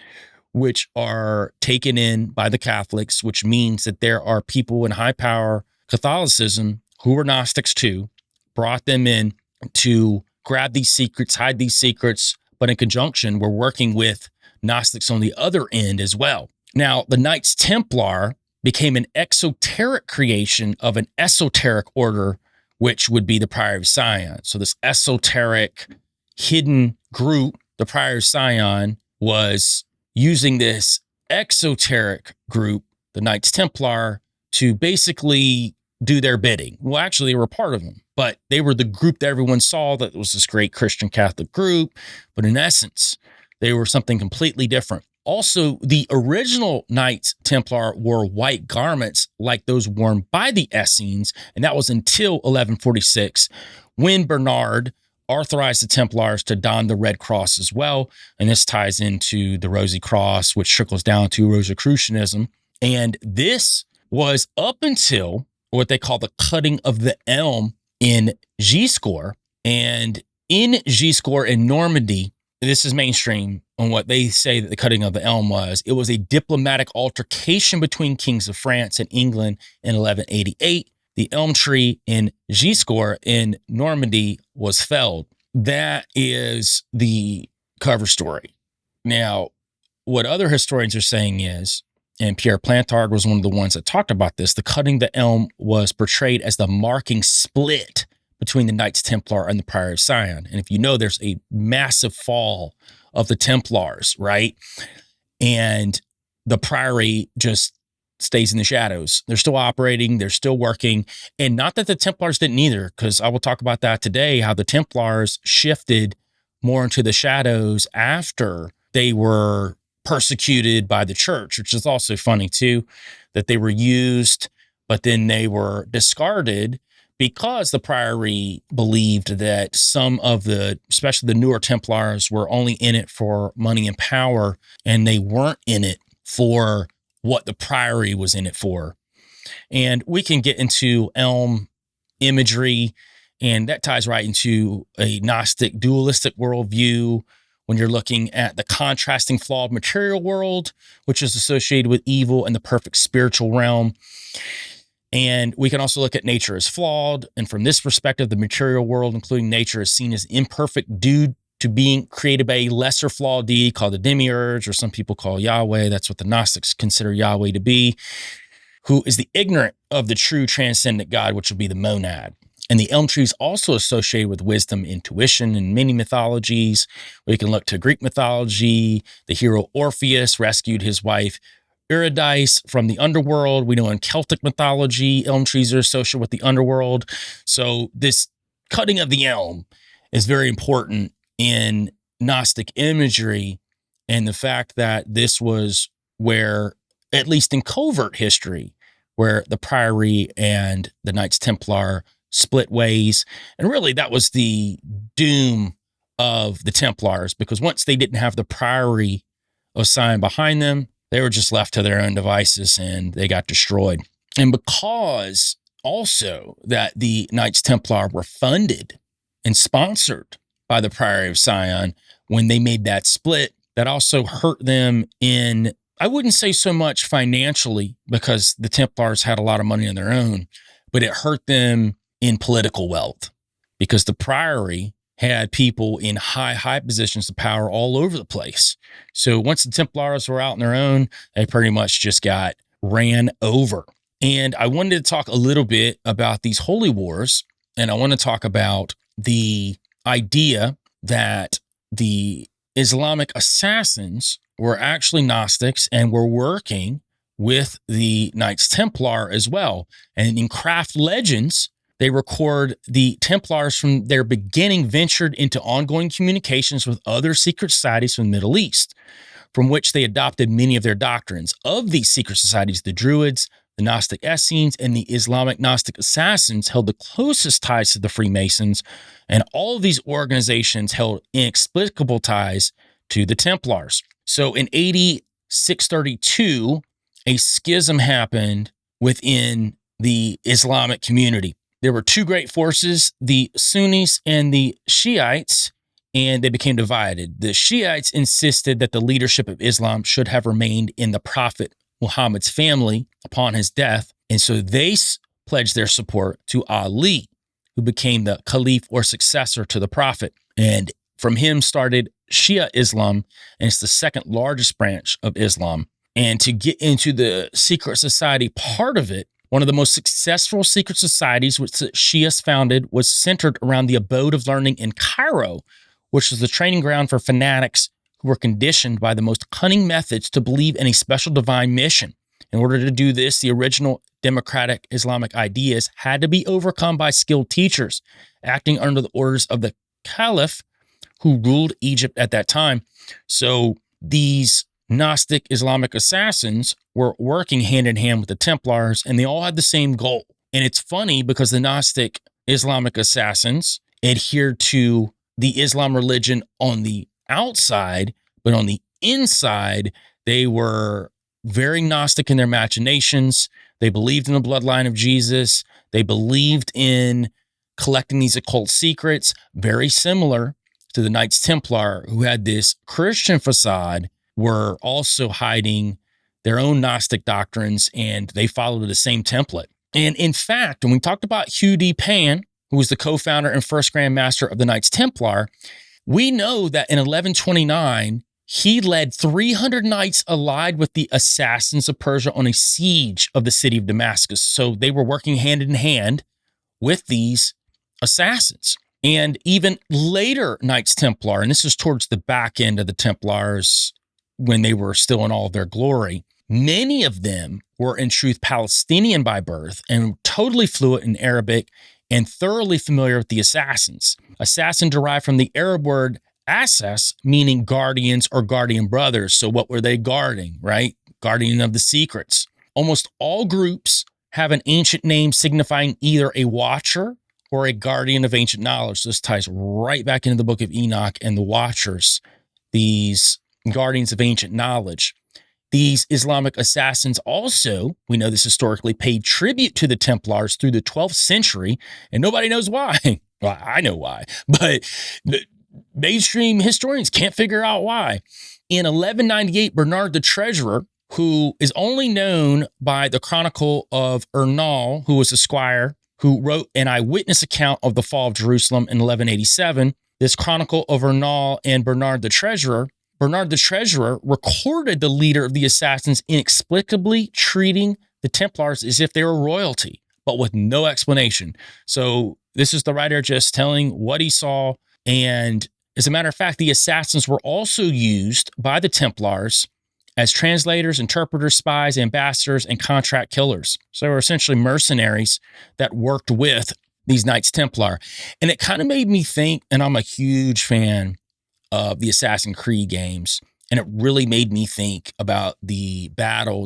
which are taken in by the Catholics, which means that there are people in high power Catholicism who were Gnostics too, brought them in to grab these secrets, hide these secrets, but in conjunction, we're working with Gnostics on the other end as well. Now, the Knights Templar became an exoteric creation of an esoteric order, which would be the Priory of Sion. So this esoteric hidden group, the Priory of Sion, was using this exoteric group, the Knights Templar, to basically do their bidding. Well, actually, they were part of them, but they were the group that everyone saw that was this great Christian Catholic group. But in essence, they were something completely different. Also, the original Knights Templar wore white garments like those worn by the Essenes, and that was until 1146, when Bernard authorized the Templars to don the red cross as well. And this ties into the Rosy Cross, which trickles down to Rosicrucianism. And this was up until what they call the cutting of the elm in Gisors. And in Gisors in Normandy, this is mainstream on what they say that the cutting of the elm was. It was a diplomatic altercation between kings of France and England in 1188. The elm tree in Gisors in Normandy was felled. That is the cover story. Now, what other historians are saying is, and Pierre Plantard was one of the ones that talked about this, the cutting of the elm was portrayed as the marking split between the Knights Templar and the Priory of Sion. And if you know, there's a massive fall of the Templars, right? And the Priory just stays in the shadows. They're still operating, they're still working. And not that the Templars didn't either, because I will talk about that today, how the Templars shifted more into the shadows after they were persecuted by the church, which is also funny too, that they were used, but then they were discarded because the Priory believed that some of the, especially the newer Templars, were only in it for money and power, and they weren't in it for what the Priory was in it for. And we can get into elm imagery, and that ties right into a Gnostic dualistic worldview when you're looking at the contrasting flawed material world, which is associated with evil, and the perfect spiritual realm. And we can also look at nature as flawed. And from this perspective, the material world, including nature, is seen as imperfect due to being created by a lesser flawed deity called the demiurge, or some people call Yahweh. That's what the Gnostics consider Yahweh to be, who is the ignorant of the true transcendent God, which will be the monad. And the elm tree is also associated with wisdom, intuition, and many mythologies. We can look to Greek mythology. The hero Orpheus rescued his wife Eurydice from the underworld. We know in Celtic mythology, elm trees are associated with the underworld. So this cutting of the elm is very important in Gnostic imagery, and the fact that this was where, at least in covert history, where the Priory and the Knights Templar split ways. And really that was the doom of the Templars, because once they didn't have the Priory of Sion behind them, they were just left to their own devices and they got destroyed. And because also that the Knights Templar were funded and sponsored by the Priory of Sion, when they made that split, that also hurt them in, I wouldn't say so much financially, because the Templars had a lot of money on their own, but it hurt them in political wealth, because the Priory had people in high positions of power all over the place. So once the Templars were out on their own, they pretty much just got ran over. And I wanted to talk a little bit about these holy wars, and I want to talk about the idea that the Islamic Assassins were actually Gnostics and were working with the Knights Templar as well. And in craft legends, they record the Templars from their beginning ventured into ongoing communications with other secret societies from the Middle East, from which they adopted many of their doctrines. Of these secret societies, the Druids, the Gnostic Essenes, and the Islamic Gnostic Assassins held the closest ties to the Freemasons, and all of these organizations held inexplicable ties to the Templars. So in AD 632, a schism happened within the Islamic community. There were two great forces, the Sunnis and the Shiites, and they became divided. The Shiites insisted that the leadership of Islam should have remained in the Prophet Muhammad's family upon his death, and so they pledged their support to Ali, who became the caliph or successor to the Prophet. And from him started Shia Islam, and it's the second largest branch of Islam. And to get into the secret society part of it, one of the most successful secret societies which the Shias founded was centered around the abode of learning in Cairo, which was the training ground for fanatics who were conditioned by the most cunning methods to believe in a special divine mission. In order to do this, the original democratic Islamic ideas had to be overcome by skilled teachers, acting under the orders of the caliph who ruled Egypt at that time. So these Gnostic Islamic assassins were working hand in hand with the Templars, and they all had the same goal. And it's funny because the Gnostic Islamic assassins adhered to the Islam religion on the outside, but on the inside, they were very Gnostic in their machinations. They believed in the bloodline of Jesus. They believed in collecting these occult secrets, very similar to the Knights Templar, who had this Christian facade, were also hiding their own Gnostic doctrines, and they followed the same template. And in fact, when we talked about Hugh D. Pan, who was the co-founder and first Grand Master of the Knights Templar, we know that in 1129, he led 300 knights allied with the assassins of Persia on a siege of the city of Damascus. So they were working hand in hand with these assassins. And even later Knights Templar, and this is towards the back end of the Templars when they were still in all of their glory, many of them were in truth Palestinian by birth and totally fluent in Arabic and thoroughly familiar with the assassins. Assassin derived from the Arab word assass, meaning guardians or guardian brothers. So what were they guarding, right? Guardian of the secrets. Almost all groups have an ancient name signifying either a watcher or a guardian of ancient knowledge. This ties right back into the book of Enoch and the watchers, these guardians of ancient knowledge. These Islamic assassins also, we know this historically, paid tribute to the Templars through the 12th century, and nobody knows why. Well, I know why, but the mainstream historians can't figure out why. In 1198, Bernard the Treasurer, who is only known by the Chronicle of Ernal, who was a squire, who wrote an eyewitness account of the fall of Jerusalem in 1187. This Chronicle of Ernal and Bernard the Treasurer recorded the leader of the assassins inexplicably treating the Templars as if they were royalty, but with no explanation. So this is the writer just telling what he saw. And as a matter of fact, the assassins were also used by the Templars as translators, interpreters, spies, ambassadors, and contract killers. So they were essentially mercenaries that worked with these Knights Templar. And it kind of made me think, and I'm a huge fan of the Assassin's Creed games, and it really made me think about the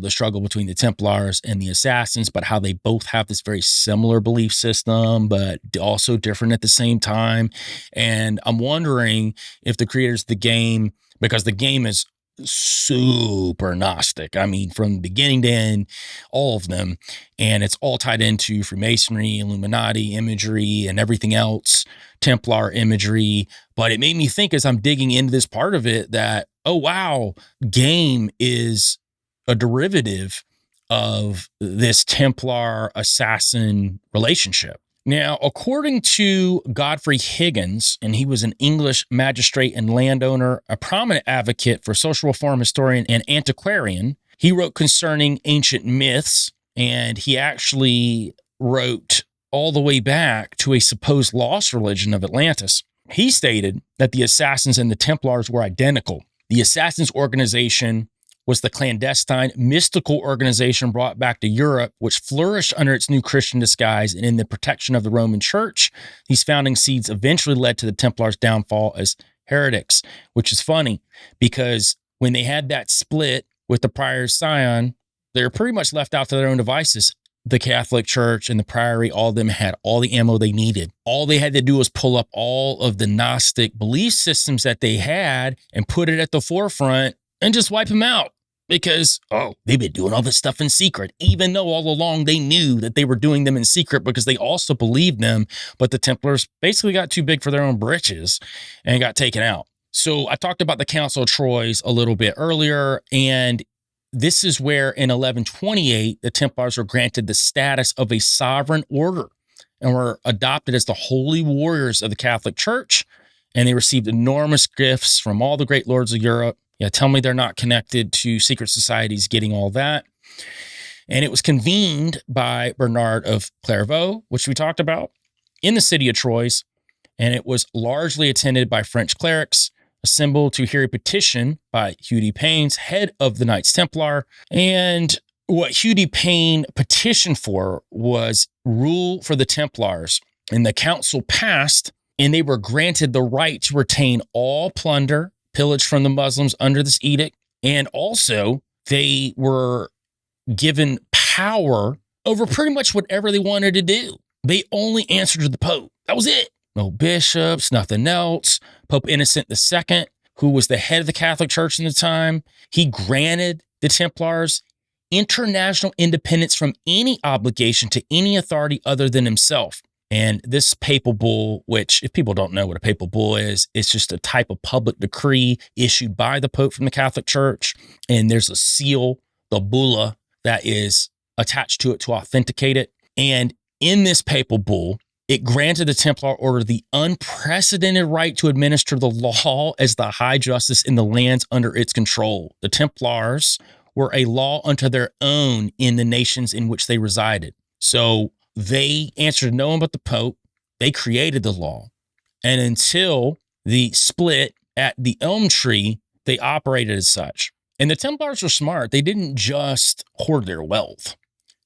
struggle between the Templars and the Assassins, but how they both have this very similar belief system, but also different at the same time. And I'm wondering if the creators of the game, because the game is super Gnostic. I mean, from beginning to end, all of them. And it's all tied into Freemasonry, Illuminati imagery, and everything else, Templar imagery. But it made me think as I'm digging into this part of it that, oh, wow, game is a derivative of this Templar assassin relationship. Now, according to Godfrey Higgins, and he was an English magistrate and landowner, a prominent advocate for social reform historian and antiquarian, he wrote concerning ancient myths, and he actually wrote all the way back to a supposed lost religion of Atlantis. He stated that the Assassins and the Templars were identical. The Assassins organization was the clandestine, mystical organization brought back to Europe, which flourished under its new Christian disguise and in the protection of the Roman Church. These founding seeds eventually led to the Templars' downfall as heretics, which is funny because when they had that split with the Priory of Sion, they were pretty much left out to their own devices. The Catholic Church and the Priory, all of them had all the ammo they needed. All they had to do was pull up all of the Gnostic belief systems that they had and put it at the forefront and just wipe them out. because, they've been doing all this stuff in secret, even though all along they knew that they were doing them in secret because they also believed them. But the Templars basically got too big for their own britches and got taken out. So I talked about the Council of Troyes a little bit earlier, and this is where in 1128, the Templars were granted the status of a sovereign order and were adopted as the holy warriors of the Catholic Church. And they received enormous gifts from all the great lords of Europe. Yeah, tell me they're not connected to secret societies getting all that. And it was convened by Bernard of Clairvaux, which we talked about, in the city of Troyes. And it was largely attended by French clerics, assembled to hear a petition by Hugh de Payne's, head of the Knights Templar. And what Hugh de Payne petitioned for was rule for the Templars. And the council passed, and they were granted the right to retain all plunder pillaged from the Muslims under this edict. And also, they were given power over pretty much whatever they wanted to do. They only answered to the Pope. That was it. No bishops, nothing else. Pope Innocent II, who was the head of the Catholic Church in the time, he granted the Templars international independence from any obligation to any authority other than himself. And this papal bull, which if people don't know what a papal bull is, it's just a type of public decree issued by the Pope from the Catholic Church. And there's a seal, the bulla, that is attached to it to authenticate it. And in this papal bull, it granted the Templar order the unprecedented right to administer the law as the high justice in the lands under its control. The Templars were a law unto their own in the nations in which they resided. So they answered no one but the Pope. They created the law. And until the split at the Elm Tree, they operated as such. And the Templars were smart. They didn't just hoard their wealth.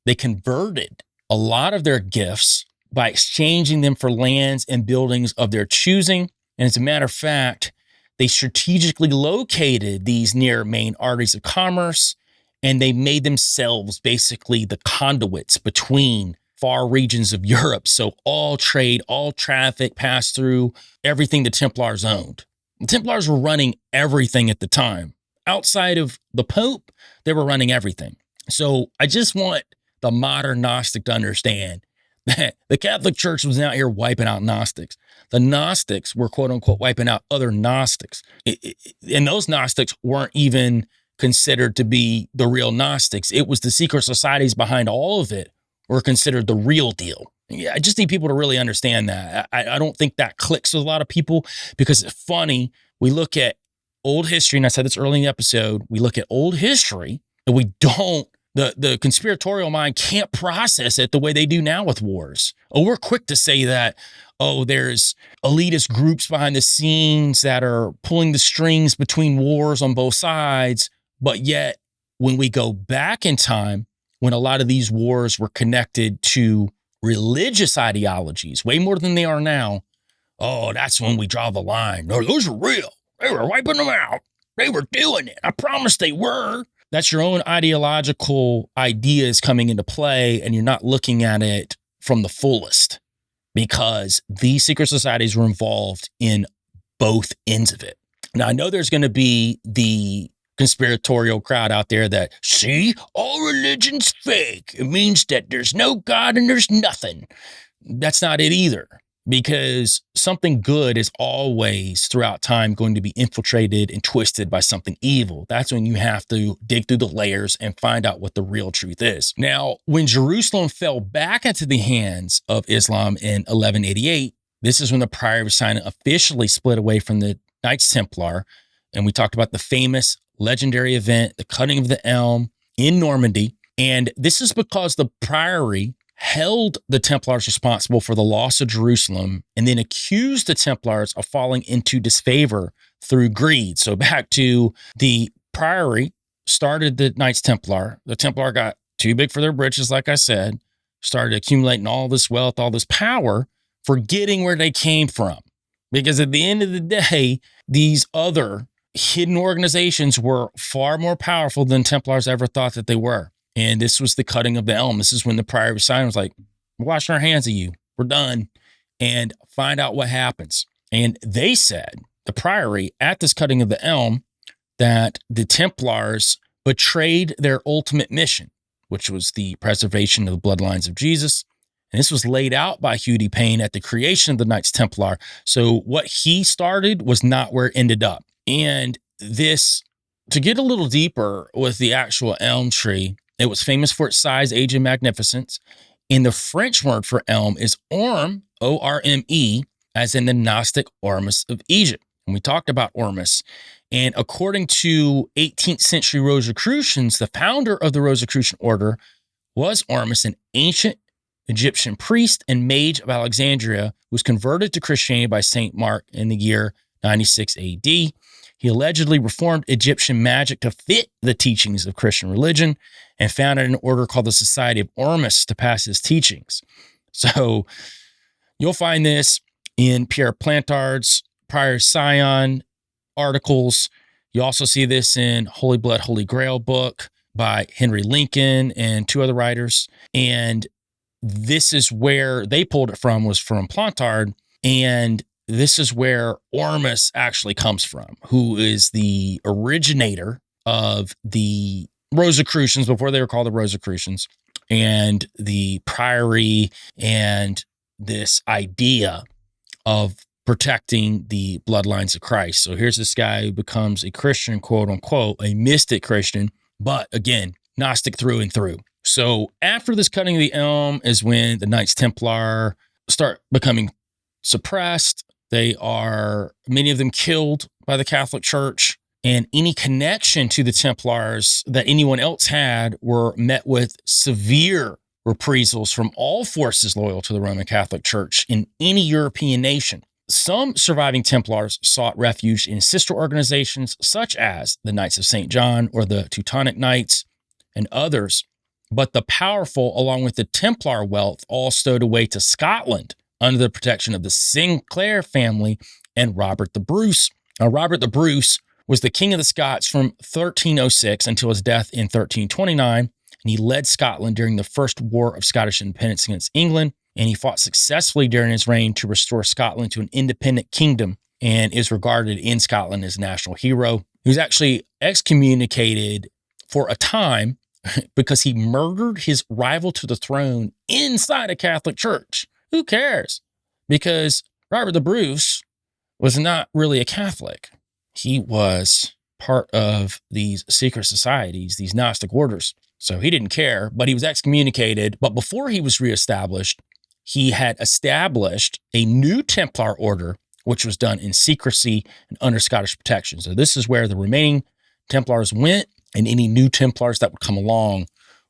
They converted a lot of their gifts by exchanging them for lands and buildings of their choosing. And as a matter of fact, they strategically located these near main arteries of commerce, and they made themselves basically the conduits between far regions of Europe. So all trade, all traffic passed through everything the Templars owned. The Templars were running everything at the time. Outside of the Pope, they were running everything. So I just want the modern Gnostic to understand that the Catholic Church was out here wiping out Gnostics. The Gnostics were, quote unquote, wiping out other Gnostics. And those Gnostics weren't even considered to be the real Gnostics. It was the secret societies behind all of it were considered the real deal. Yeah, I just need people to really understand that. I don't think that clicks with a lot of people because it's funny. We look at old history, and I said this early in the episode, we look at old history and we don't, the conspiratorial mind can't process it the way they do now with wars. Oh, we're quick to say that, there's elitist groups behind the scenes that are pulling the strings between wars on both sides. But yet, when we go back in time, when a lot of these wars were connected to religious ideologies, way more than they are now, that's when we draw the line. No, those are real. They were wiping them out. They were doing it. I promise they were. That's your own ideological ideas coming into play, and you're not looking at it from the fullest because these secret societies were involved in both ends of it. Now, I know there's going to be the conspiratorial crowd out there that, see, all religion's fake. It means that there's no God and there's nothing. That's not it either, because something good is always throughout time going to be infiltrated and twisted by something evil. That's when you have to dig through the layers and find out what the real truth is. Now, when Jerusalem fell back into the hands of Islam in 1188, this is when the Priory of Sion officially split away from the Knights Templar. And we talked about the famous legendary event, the cutting of the elm in Normandy. And this is because the Priory held the Templars responsible for the loss of Jerusalem and then accused the Templars of falling into disfavor through greed. So back to the Priory started the Knights Templar. The Templar got too big for their britches, like I said, started accumulating all this wealth, all this power, forgetting where they came from. Because at the end of the day, these other hidden organizations were far more powerful than Templars ever thought that they were. And this was the cutting of the elm. This is when the Priory of Sion was like, we're washing our hands of you. We're done. And find out what happens. And they said, the Priory, at this cutting of the elm, that the Templars betrayed their ultimate mission, which was the preservation of the bloodlines of Jesus. And this was laid out by Hugh de Payne at the creation of the Knights Templar. So what he started was not where it ended up. And this, to get a little deeper with the actual elm tree, it was famous for its size, age, and magnificence. And the French word for elm is orme, O-R-M-E, as in the Gnostic Ormus of Egypt. And we talked about Ormus. And according to 18th century Rosicrucians, the founder of the Rosicrucian order was Ormus, an ancient Egyptian priest and mage of Alexandria, who was converted to Christianity by St. Mark in the year 96 AD. He allegedly reformed Egyptian magic to fit the teachings of Christian religion and founded an order called the Society of Ormus to pass his teachings. So you'll find this in Pierre Plantard's Priory of Sion articles. You also see this in Holy Blood, Holy Grail book by Henry Lincoln and two other writers. And this is where they pulled it from, was from Plantard. And this is where Ormus actually comes from, who is the originator of the Rosicrucians before they were called the Rosicrucians, and the Priory, and this idea of protecting the bloodlines of Christ. So here's this guy who becomes a Christian, quote unquote, a mystic Christian, but again, Gnostic through and through. So after this cutting of the elm is when the Knights Templar start becoming suppressed. They are, many of them, killed by the Catholic Church, and any connection to the Templars that anyone else had were met with severe reprisals from all forces loyal to the Roman Catholic Church in any European nation. Some surviving Templars sought refuge in sister organizations such as the Knights of St. John or the Teutonic Knights and others, but the powerful, along with the Templar wealth, all stowed away to Scotland under the protection of the Sinclair family and Robert the Bruce. Now, Robert the Bruce was the king of the Scots from 1306 until his death in 1329, and he led Scotland during the First War of Scottish Independence against England, and he fought successfully during his reign to restore Scotland to an independent kingdom and is regarded in Scotland as a national hero. He was actually excommunicated for a time because he murdered his rival to the throne inside a Catholic church. Who cares? Because Robert the Bruce was not really a Catholic. He was part of these secret societies, these Gnostic orders. So he didn't care, but he was excommunicated. But before he was reestablished, he had established a new Templar order, which was done in secrecy and under Scottish protection. So this is where the remaining Templars went, and any new Templars that would come along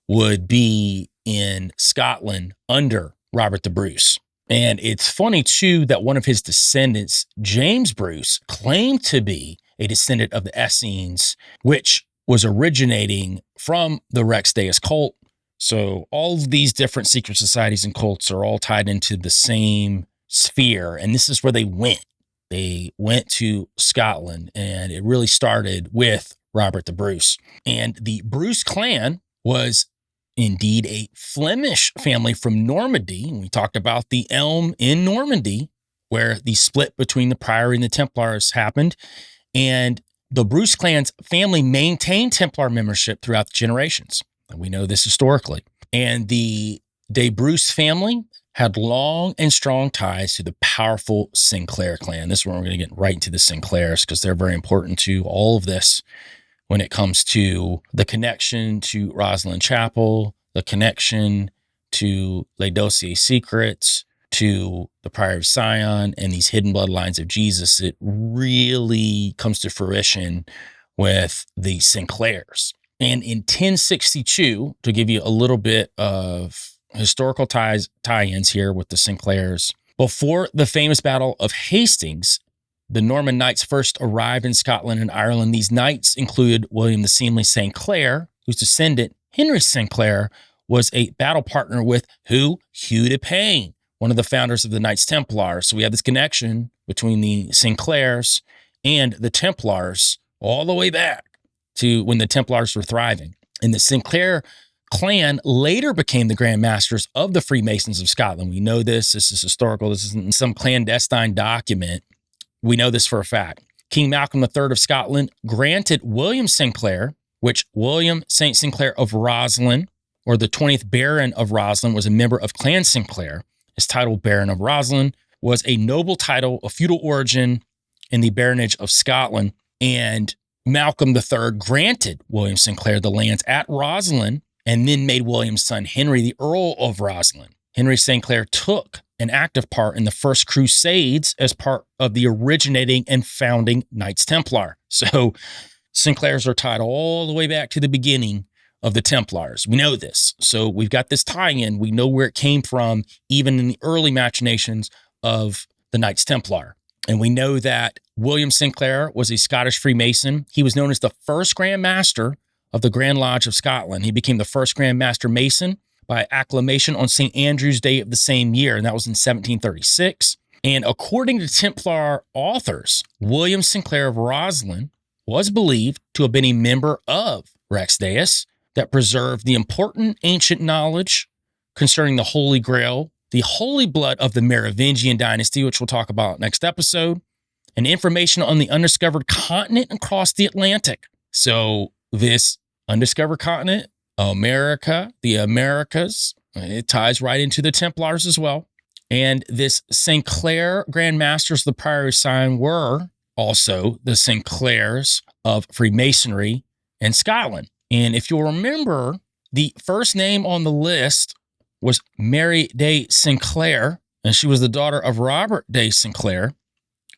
would be in Scotland under Robert the Bruce. And it's funny, too, that one of his descendants, James Bruce, claimed to be a descendant of the Essenes, which was originating from the Rex Deus cult. So all of these different secret societies and cults are all tied into the same sphere. And this is where they went. They went to Scotland, and it really started with Robert the Bruce. And the Bruce clan was indeed a Flemish family from Normandy. We talked about the elm in Normandy, where the split between the Priory and the Templars happened. And the Bruce clan's family maintained Templar membership throughout the generations. And we know this historically. And the de Bruce family had long and strong ties to the powerful Sinclair clan. This is where we're going to get right into the Sinclairs, because they're very important to all of this when it comes to the connection to Roslin Chapel, the connection to Les Dossiers Secrets, to the Priory of Sion, and these hidden bloodlines of Jesus. It really comes to fruition with the Sinclairs. And in 1062, to give you a little bit of historical tie-ins here with the Sinclairs, before the famous Battle of Hastings, the Norman knights first arrived in Scotland and Ireland. These knights included William the Seemly Sinclair, whose descendant, Henry Sinclair, was a battle partner with who? Hugh de Payne, one of the founders of the Knights Templar. So we have this connection between the Sinclairs and the Templars all the way back to when the Templars were thriving. And the Sinclair clan later became the Grand Masters of the Freemasons of Scotland. We know this. This is historical. This isn't some clandestine document. We know this for a fact. King Malcolm III of Scotland granted William Sinclair which William St. Sinclair of Roslin, or the 20th Baron of Roslin, was a member of Clan Sinclair. His title, Baron of Roslin, was a noble title of feudal origin in the baronage of Scotland. And Malcolm III granted William Sinclair the lands at Roslin and then made William's son Henry the Earl of Roslin. Henry Sinclair took an active part in the first Crusades as part of the originating and founding Knights Templar. So Sinclairs are tied all the way back to the beginning of the Templars. We know this. So we've got this tie-in. We know where it came from, even in the early machinations of the Knights Templar. And we know that William Sinclair was a Scottish Freemason. He was known as the first Grand Master of the Grand Lodge of Scotland. He became the first Grand Master Mason by acclamation on St. Andrew's Day of the same year, and that was in 1736. And according to Templar authors, William Sinclair of Roslin was believed to have been a member of Rex Deus that preserved the important ancient knowledge concerning the Holy Grail, the holy blood of the Merovingian dynasty, which we'll talk about next episode, and information on the undiscovered continent across the Atlantic. So this undiscovered continent, America, the Americas, it ties right into the Templars as well. And this Sinclair Grand Masters of the Priory of Sion were also the Sinclairs of Freemasonry in Scotland. And if you'll remember, the first name on the list was Mary de Sinclair, and she was the daughter of Robert de Sinclair,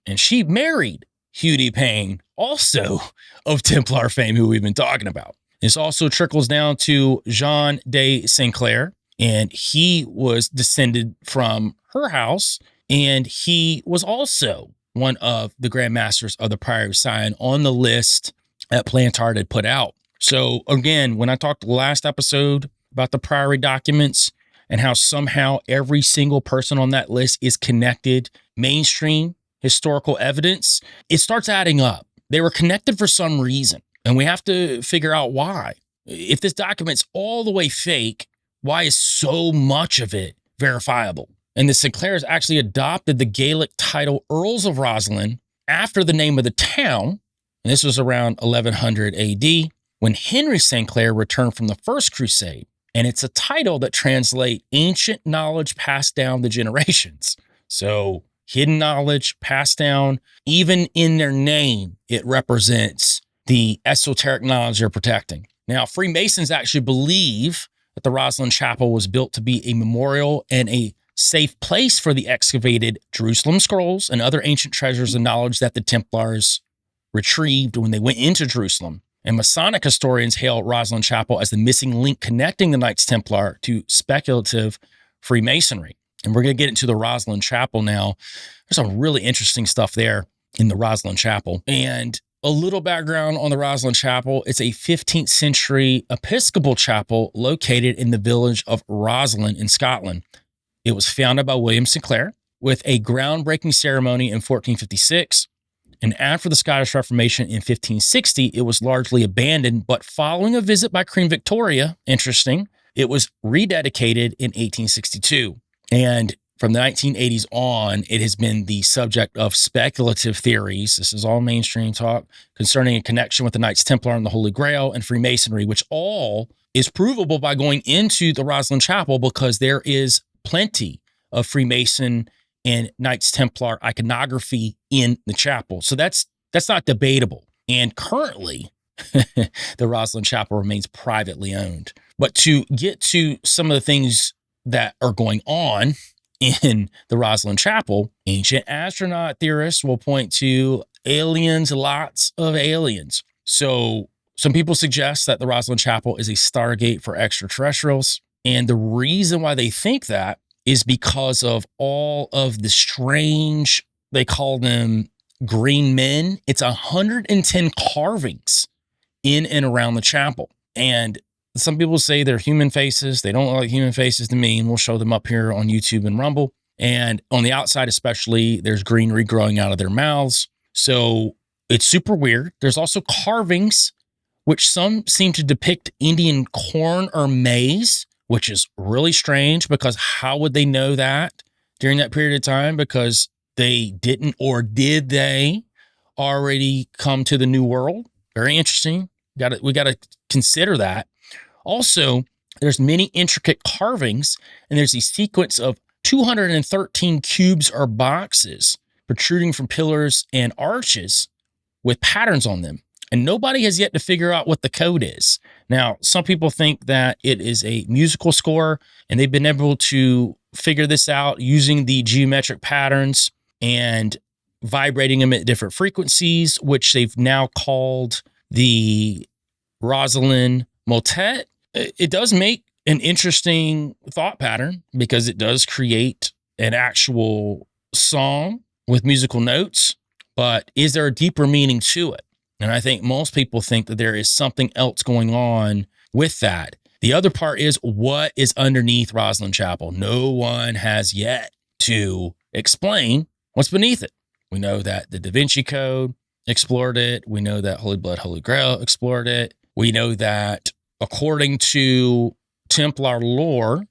and she married Hugh de Payne, also of Templar fame, who we've been talking about. This also trickles down to Jean de Sinclair, and he was descended from her house, and he was also one of the Grand Masters of the Priory of Sion on the list that Plantard had put out. So again, when I talked last episode about the Priory documents and how somehow every single person on that list is connected, mainstream historical evidence, it starts adding up. They were connected for some reason, and we have to figure out why. If this document's all the way fake, why is so much of it verifiable? And the Sinclairs actually adopted the Gaelic title Earls of Roslin after the name of the town, and this was around 1100 AD, when Henry Sinclair returned from the First Crusade. And it's a title that translates ancient knowledge passed down the generations. So hidden knowledge passed down, even in their name, it represents the esoteric knowledge they're protecting. Now, Freemasons actually believe that the Roslin Chapel was built to be a memorial and a safe place for the excavated Jerusalem scrolls and other ancient treasures and knowledge that the Templars retrieved when they went into Jerusalem. And Masonic historians hail Roslin Chapel as the missing link connecting the Knights Templar to speculative Freemasonry. And we're going to get into the Roslin Chapel now. There's some really interesting stuff there in the Roslin Chapel. And a little background on the Roslin Chapel. It's a 15th century Episcopal chapel located in the village of Roslin in Scotland. It was founded by William Sinclair with a groundbreaking ceremony in 1456. And after the Scottish Reformation in 1560, it was largely abandoned, but following a visit by Queen Victoria, interesting, it was rededicated in 1862. And from the 1980s on, it has been the subject of speculative theories. This is all mainstream talk concerning a connection with the Knights Templar and the Holy Grail and Freemasonry, which all is provable by going into the Roslin Chapel because there is plenty of Freemason and Knights Templar iconography in the chapel. So that's not debatable. And currently, the Roslin Chapel remains privately owned. But to get to some of the things that are going on in the Roslin Chapel, ancient astronaut theorists will point to aliens, lots of aliens. So some people suggest that the Roslin Chapel is a stargate for extraterrestrials. And the reason why they think that is because of all of the strange, they call them green men. It's 110 carvings in and around the chapel. And some people say they're human faces. They don't look like human faces to me, and we'll show them up here on YouTube and Rumble. And on the outside especially, there's greenery growing out of their mouths. So it's super weird. There's also carvings, which some seem to depict Indian corn or maize, which is really strange because how would they know that during that period of time? Because they didn't, or did they already come to the New World? Very interesting. We got to consider that. Also, there's many intricate carvings, and there's a sequence of 213 cubes or boxes protruding from pillars and arches with patterns on them. And nobody has yet to figure out what the code is. Now, some people think that it is a musical score, and they've been able to figure this out using the geometric patterns and vibrating them at different frequencies, which they've now called the Roslin motet. It does make an interesting thought pattern because it does create an actual song with musical notes, but is there a deeper meaning to it? And I think most people think that there is something else going on with that. The other part is what is underneath Roslin Chapel. No one has yet to explain what's beneath it. We know that the Da Vinci Code explored it. We know that Holy Blood, Holy Grail explored it. We know that according to Templar lore,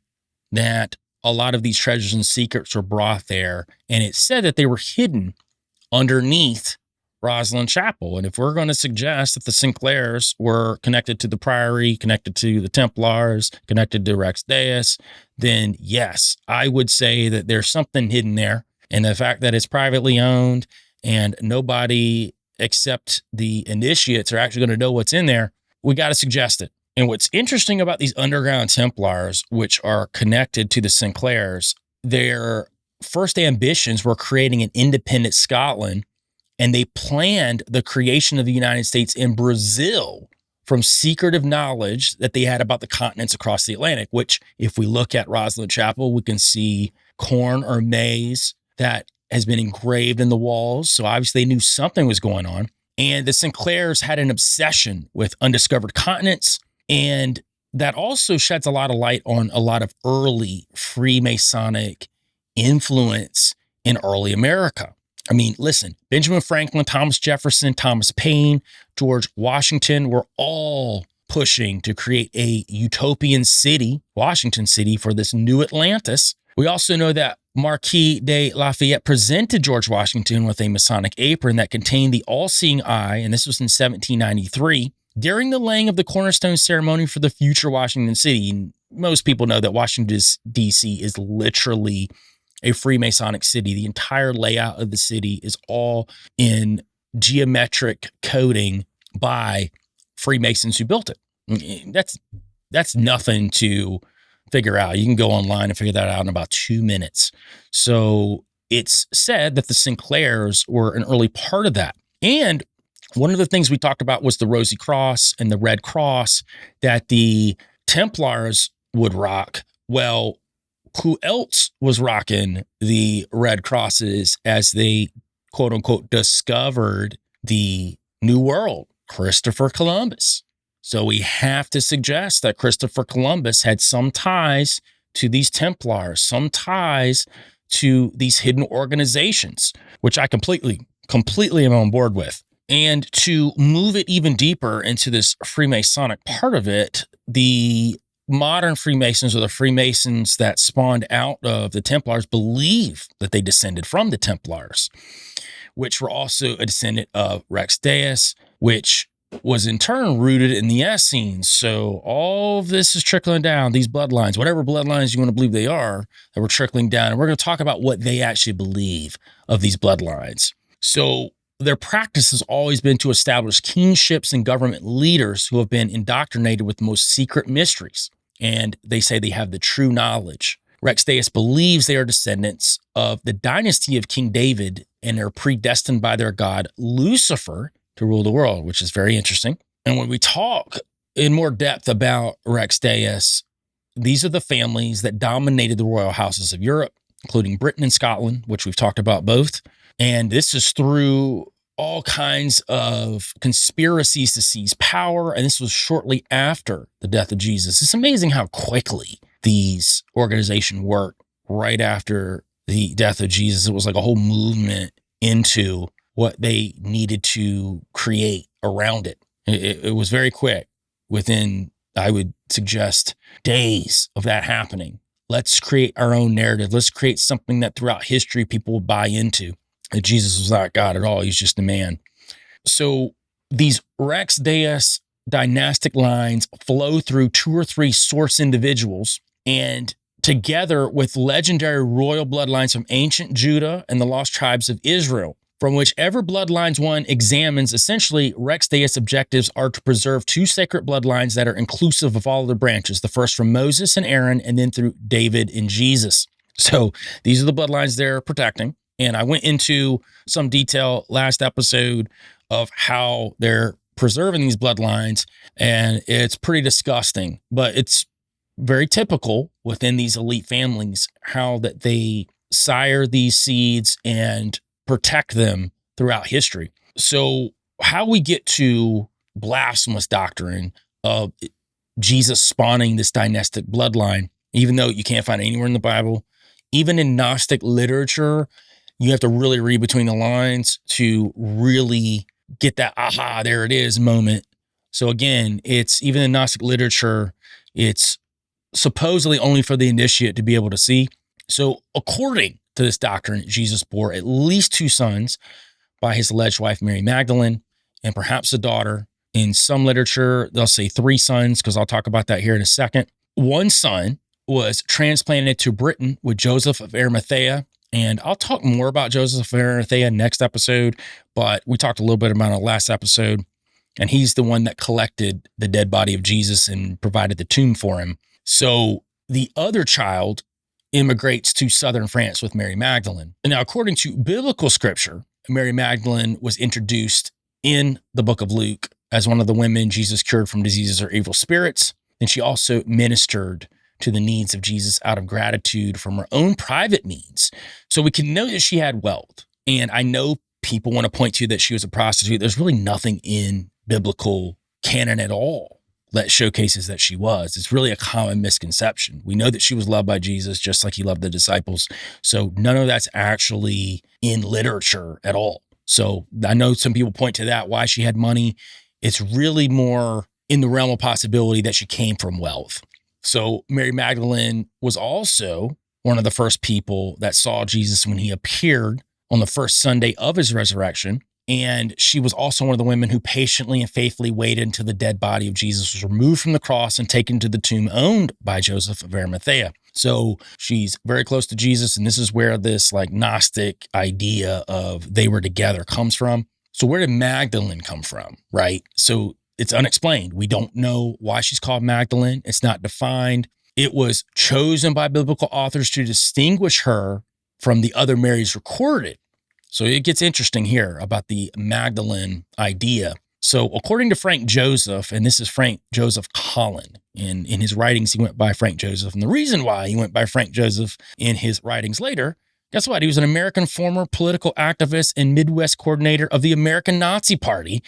that a lot of these treasures and secrets were brought there. And it said that they were hidden underneath Roslin Chapel. And if we're going to suggest that the Sinclairs were connected to the Priory, connected to the Templars, connected to Rex Deus, then yes, I would say that there's something hidden there. And the fact that it's privately owned and nobody except the initiates are actually going to know what's in there, we got to suggest it. And what's interesting about these underground Templars, which are connected to the Sinclairs, their first ambitions were creating an independent Scotland. And they planned the creation of the United States in Brazil from secretive knowledge that they had about the continents across the Atlantic, which if we look at Roslin Chapel, we can see corn or maize that has been engraved in the walls. So obviously they knew something was going on. And the Sinclairs had an obsession with undiscovered continents. And that also sheds a lot of light on a lot of early Freemasonic influence in early America. I mean, listen, Benjamin Franklin, Thomas Jefferson, Thomas Paine, George Washington were all pushing to create a utopian city, Washington City, for this new Atlantis. We also know that Marquis de Lafayette presented George Washington with a Masonic apron that contained the all-seeing eye, and this was in 1793, during the laying of the cornerstone ceremony for the future Washington City. And most people know that Washington, D.C. is literally a Freemasonic city. The entire layout of the city is all in geometric coding by Freemasons who built it. That's nothing to figure out. You can go online and figure that out in about 2 minutes. So it's said that the Sinclairs were an early part of that. And one of the things we talked about was the Rosy Cross and the Red Cross that the Templars would rock. Well, who else was rocking the red crosses as they, quote unquote, discovered the New World? Christopher Columbus. So we have to suggest that Christopher Columbus had some ties to these Templars, some ties to these hidden organizations, which I completely am on board with. And to move it even deeper into this Freemasonic part of it, the modern Freemasons, or the Freemasons that spawned out of the Templars, believe that they descended from the Templars, which were also a descendant of Rex Deus, which was in turn rooted in the Essenes. So all of this is trickling down, these bloodlines, whatever bloodlines you want to believe they are, that were trickling down. And we're going to talk about what they actually believe of these bloodlines. So their practice has always been to establish kingships and government leaders who have been indoctrinated with the most secret mysteries. And they say they have the true knowledge. Rex Deus believes they are descendants of the dynasty of King David and are predestined by their god Lucifer to rule the world, which is very interesting. And when we talk in more depth about Rex Deus, these are the families that dominated the royal houses of Europe, including Britain and Scotland, which we've talked about both. And this is through all kinds of conspiracies to seize power. And this was shortly after the death of Jesus. It's amazing how quickly these organizations worked right after the death of Jesus. It was like a whole movement into what they needed to create around it. It was very quick. Within, I would suggest, days of that happening. Let's create our own narrative. Let's create something that throughout history people will buy into. That Jesus was not God at all. He's just a man. So these Rex Deus dynastic lines flow through 2 or 3 source individuals, and together with legendary royal bloodlines from ancient Judah and the lost tribes of Israel. From whichever bloodlines one examines, essentially, Rex Deus' objectives are to preserve 2 sacred bloodlines that are inclusive of all of the branches, the first from Moses and Aaron, and then through David and Jesus. So these are the bloodlines they're protecting. And I went into some detail last episode of how they're preserving these bloodlines, and it's pretty disgusting, but it's very typical within these elite families, how that they sire these seeds and protect them throughout history. So how we get to blasphemous doctrine of Jesus spawning this dynastic bloodline, even though you can't find it anywhere in the Bible, even in Gnostic literature, you have to really read between the lines to really get that aha, there it is moment. So again, it's even in Gnostic literature, it's supposedly only for the initiate to be able to see. So according to this doctrine, Jesus bore at least 2 sons by his alleged wife, Mary Magdalene, and perhaps a daughter. In some literature, they'll say 3 sons, because I'll talk about that here in a second. One son was transplanted to Britain with Joseph of Arimathea, and I'll talk more about Joseph of Arimathea next episode, but we talked a little bit about it last episode, and he's the one that collected the dead body of Jesus and provided the tomb for him. So the other child immigrates to southern France with Mary Magdalene. And now, according to biblical scripture, Mary Magdalene was introduced in the book of Luke as one of the women Jesus cured from diseases or evil spirits. And she also ministered to the needs of Jesus out of gratitude from her own private means. So we can know that she had wealth. And I know people want to point to that she was a prostitute. There's really nothing in biblical canon at all that showcases that she was. It's really a common misconception. We know that she was loved by Jesus just like he loved the disciples. So none of that's actually in literature at all. So I know some people point to that, why she had money. It's really more in the realm of possibility that she came from wealth. So Mary Magdalene was also one of the first people that saw Jesus when he appeared on the first Sunday of his resurrection. And she was also one of the women who patiently and faithfully waited until the dead body of Jesus was removed from the cross and taken to the tomb owned by Joseph of Arimathea. So she's very close to Jesus. And this is where this like Gnostic idea of they were together comes from. So where did Magdalene come from, right? So it's unexplained. We don't know why she's called Magdalene. It's not defined. It was chosen by biblical authors to distinguish her from the other Marys recorded. So it gets interesting here about the Magdalene idea. So according to Frank Joseph, and this is Frank Joseph Collin, in his writings, he went by Frank Joseph. And the reason why he went by Frank Joseph in his writings later, guess what? He was an American former political activist and Midwest coordinator of the American Nazi Party,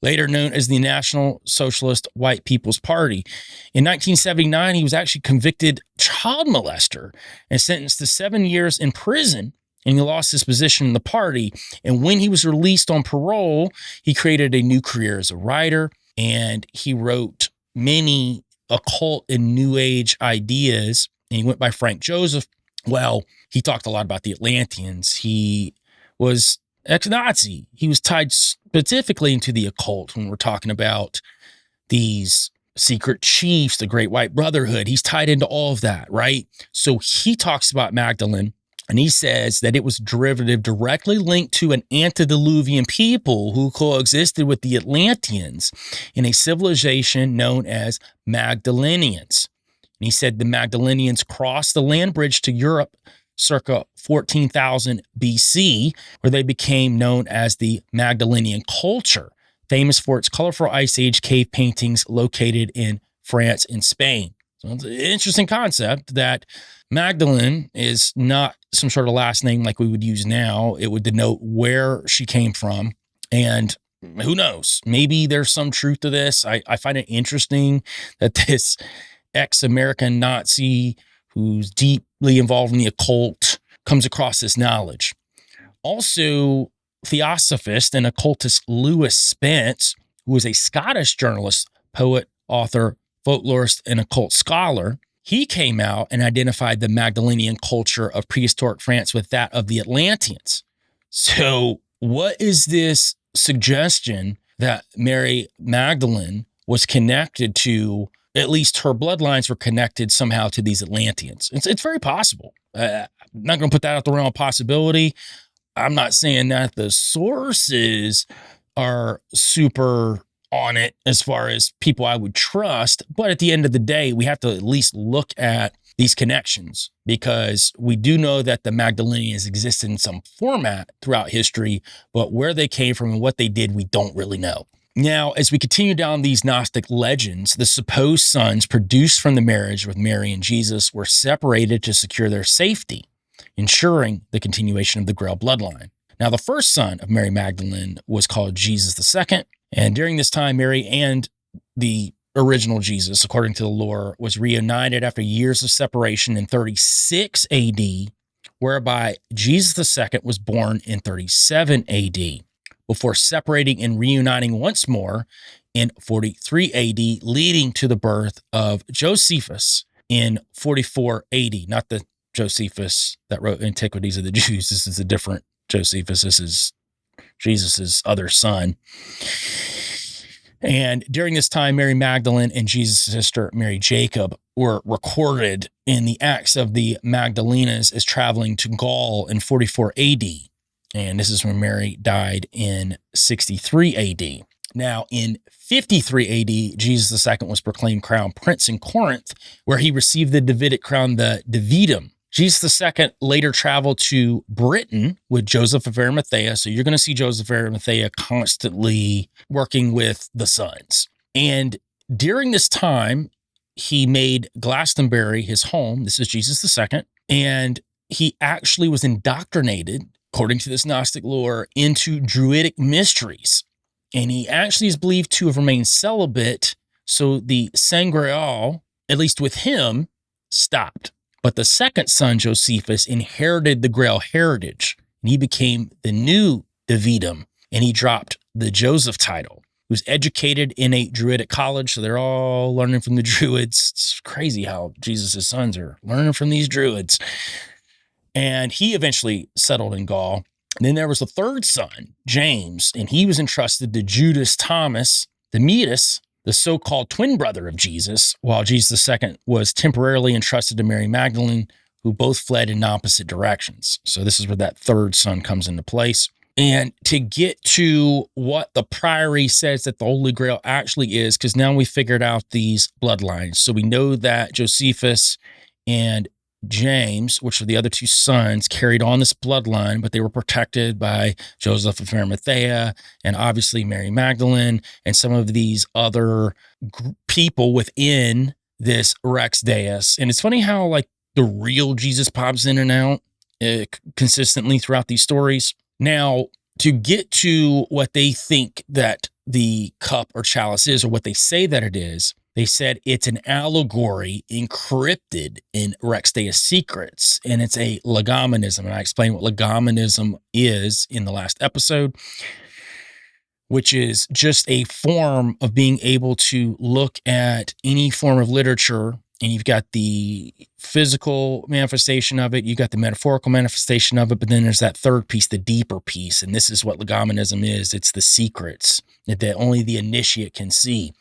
later known as the National Socialist White People's Party. In 1979, he was actually convicted child molester and sentenced to 7 years in prison. And he lost his position in the party. And when he was released on parole, he created a new career as a writer, and he wrote many occult and New Age ideas. And he went by Frank Joseph. Well, he talked a lot about the Atlanteans. He was ex-Nazi. He was tied specifically into the occult when we're talking about these secret chiefs, the Great White Brotherhood. He's tied into all of that, right? So he talks about Magdalene. And he says that it was derivative directly linked to an antediluvian people who coexisted with the Atlanteans in a civilization known as Magdalenians. And he said the Magdalenians crossed the land bridge to Europe circa 14,000 BC, where they became known as the Magdalenian culture, famous for its colorful Ice Age cave paintings located in France and Spain. So it's an interesting concept that Magdalene is not some sort of last name like we would use now. It would denote where she came from. And who knows? Maybe there's some truth to this. I find it interesting that this ex-American Nazi who's deeply involved in the occult comes across this knowledge. Also, theosophist and occultist Lewis Spence, who was a Scottish journalist, poet, author, folklorist, and occult scholar, he came out and identified the Magdalenian culture of prehistoric France with that of the Atlanteans. So what is this suggestion that Mary Magdalene was connected to, at least her bloodlines were connected somehow to these Atlanteans. It's very possible. I'm not going to put that out the realm of possibility. I'm not saying that the sources are super on it as far as people I would trust, but at the end of the day, we have to at least look at these connections, because we do know that the Magdalenians existed in some format throughout history, but where they came from and what they did, we don't really know. Now, as we continue down these Gnostic legends, the supposed sons produced from the marriage with Mary and Jesus were separated to secure their safety, ensuring the continuation of the Grail bloodline. Now, the first son of Mary Magdalene was called Jesus II, and during this time, Mary and the original Jesus, according to the lore, was reunited after years of separation in 36 AD, whereby Jesus II was born in 37 AD, before separating and reuniting once more in 43 AD, leading to the birth of Josephus in 44 AD. Not the Josephus that wrote Antiquities of the Jews. This is a different Josephus. This is Jesus's other son. And during this time, Mary Magdalene and Jesus' sister, Mary Jacob, were recorded in the Acts of the Magdalenas as traveling to Gaul in 44 AD. And this is when Mary died in 63 AD. Now, in 53 AD, Jesus II was proclaimed crown prince in Corinth, where he received the Davidic crown, the Dividum. Jesus II later traveled to Britain with Joseph of Arimathea. So you're going to see Joseph of Arimathea constantly working with the sons. And during this time, he made Glastonbury his home. This is Jesus II. And he actually was indoctrinated, according to this Gnostic lore, into Druidic mysteries. And he actually is believed to have remained celibate. So the Sangreal, at least with him, stopped. But the second son, Josephus, inherited the Grail heritage, and he became the new Dividum, and he dropped the Joseph title. He was educated in a Druidic college, so they're all learning from the Druids. It's crazy how Jesus' sons are learning from these Druids. And he eventually settled in Gaul. And then there was a third son, James, and he was entrusted to Judas Thomas, the Metus, the so-called twin brother of Jesus, while Jesus II was temporarily entrusted to Mary Magdalene, who both fled in opposite directions. So this is where that third son comes into place. And to get to what the Priory says that the Holy Grail actually is, because now we figured out these bloodlines. So we know that Josephus and James, which are the other two sons, carried on this bloodline, but they were protected by Joseph of Arimathea and obviously Mary Magdalene and some of these other people within this Rex Deus. And it's funny how like the real Jesus pops in and out consistently throughout these stories. Now, to get to what they think that the cup or chalice is, or what they say that it is, they said it's an allegory encrypted in Rex Deus secrets, and it's a legomenism. And I explained what legomenism is in the last episode, which is just a form of being able to look at any form of literature, and you've got the physical manifestation of it, you got the metaphorical manifestation of it, but then there's that third piece, the deeper piece, and this is what legomenism is. It's the secrets that only the initiate can see.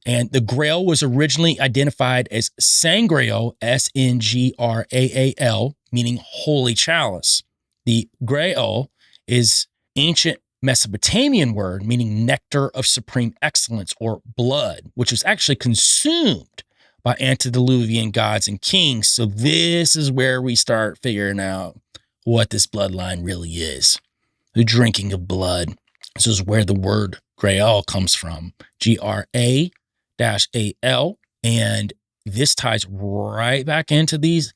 And the Grail was originally identified as Sangreal, Sngraal, meaning holy chalice. The Grail is ancient Mesopotamian word meaning nectar of supreme excellence or blood, which was actually consumed by antediluvian gods and kings. So this is where we start figuring out what this bloodline really is. The drinking of blood. This is where the word Grail comes from. G-R-A-A-L, and this ties right back into these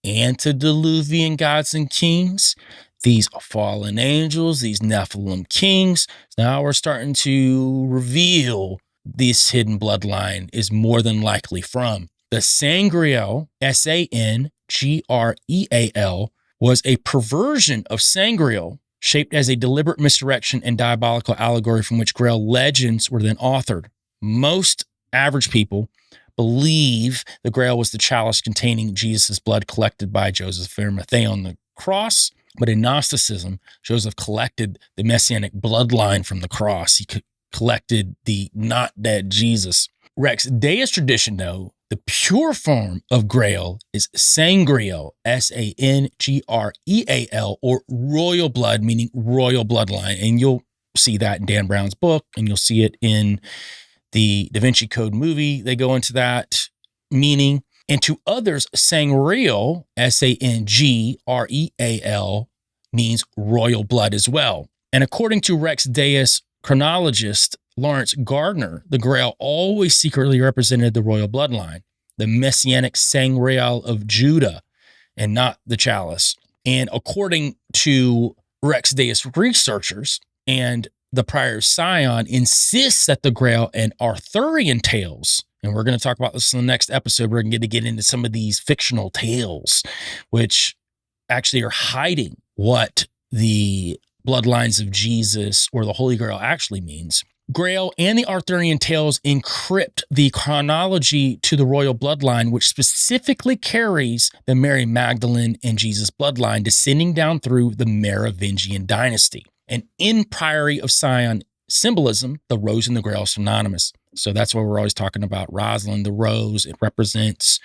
antediluvian gods and kings, these fallen angels, these Nephilim kings. Now we're starting to reveal this hidden bloodline is more than likely from. The Sangreal, S-A-N-G-R-E-A-L, was a perversion of Sangreal, shaped as a deliberate misdirection and diabolical allegory from which Grail legends were then authored. Most average people believe the Grail was the chalice containing Jesus' blood collected by Joseph of Arimathea on the cross. But in Gnosticism, Joseph collected the messianic bloodline from the cross. He collected the not dead Jesus. Rex Deus tradition, though, the pure form of Grail is Sangreal, Sangreal, or royal blood, meaning royal bloodline. And you'll see that in Dan Brown's book, and you'll see it in the Da Vinci Code movie. They go into that meaning. And to others, Sangreal, Sangreal, means royal blood as well. And according to Rex Deus chronologist Lawrence Gardner, the Grail always secretly represented the royal bloodline, the messianic Sangreal of Judah, and not the chalice. And according to Rex Deus researchers, and the Priory of Sion insists that the Grail and Arthurian tales, and we're going to talk about this in the next episode, we're going to get into some of these fictional tales, which actually are hiding what the bloodlines of Jesus or the Holy Grail actually means. Grail and the Arthurian tales encrypt the chronology to the royal bloodline, which specifically carries the Mary Magdalene and Jesus bloodline descending down through the Merovingian dynasty. And in Priory of Sion symbolism, the rose and the Grail are synonymous. So that's why we're always talking about Roslyn, the rose. It represents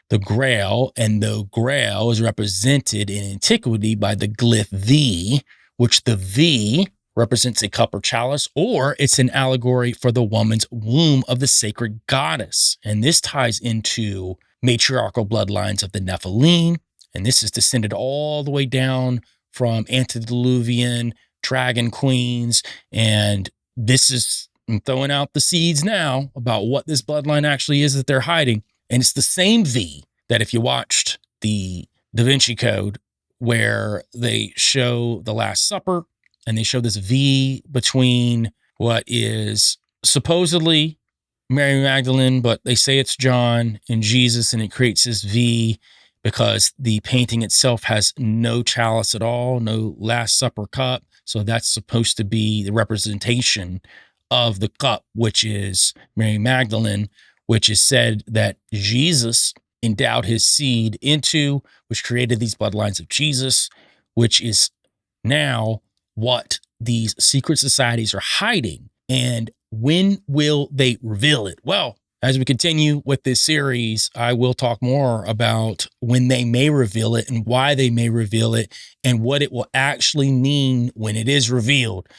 the Grail, and the Grail is represented in antiquity by the glyph V, which the V represents a cup or chalice, or it's an allegory for the woman's womb of the sacred goddess. And this ties into matriarchal bloodlines of the Nephilim. And this is descended all the way down from antediluvian dragon queens. And this is, I'm throwing out the seeds now about what this bloodline actually is that they're hiding. And it's the same V that if you watched the Da Vinci Code, where they show the Last Supper, and they show this V between what is supposedly Mary Magdalene, but they say it's John and Jesus, and it creates this V because the painting itself has no chalice at all, no Last Supper cup. So that's supposed to be the representation of the cup, which is Mary Magdalene, which is said that Jesus endowed his seed into, which created these bloodlines of Jesus, which is now what these secret societies are hiding. And when will they reveal it? Well, as we continue with this series, I will talk more about when they may reveal it and why they may reveal it and what it will actually mean when it is revealed.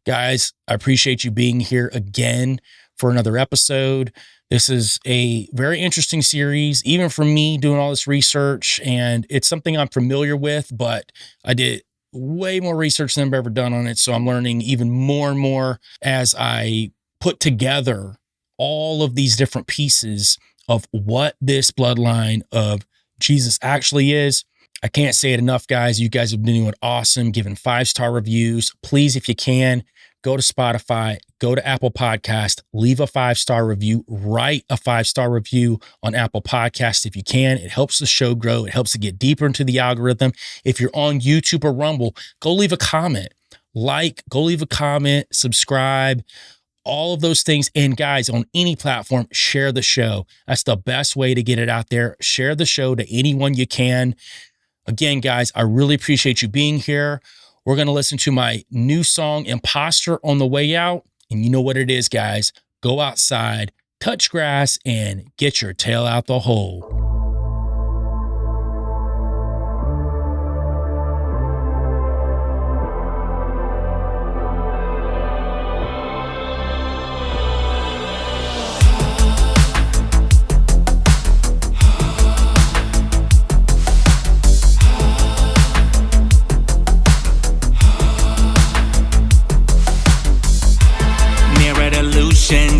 Guys, I appreciate you being here again for another episode. This is a very interesting series, even for me doing all this research, and it's something I'm familiar with, but I did way more research than I've ever done on it. So I'm learning even more and more as I put together all of these different pieces of what this bloodline of Jesus actually is. I can't say it enough, guys. You guys have been doing awesome, giving 5-star reviews. Please, if you can, go to Spotify, go to Apple Podcast, leave a 5-star review, write a 5-star review on Apple Podcast if you can. It helps the show grow. It helps to get deeper into the algorithm. If you're on YouTube or Rumble, go leave a comment. Go leave a comment, subscribe, all of those things. And guys, on any platform, share the show. That's the best way to get it out there. Share the show to anyone you can. Again, guys, I really appreciate you being here. We're going to listen to my new song, Imposter, on the way out. And you know what it is, guys. Go outside, touch grass, and get your tail out the hole.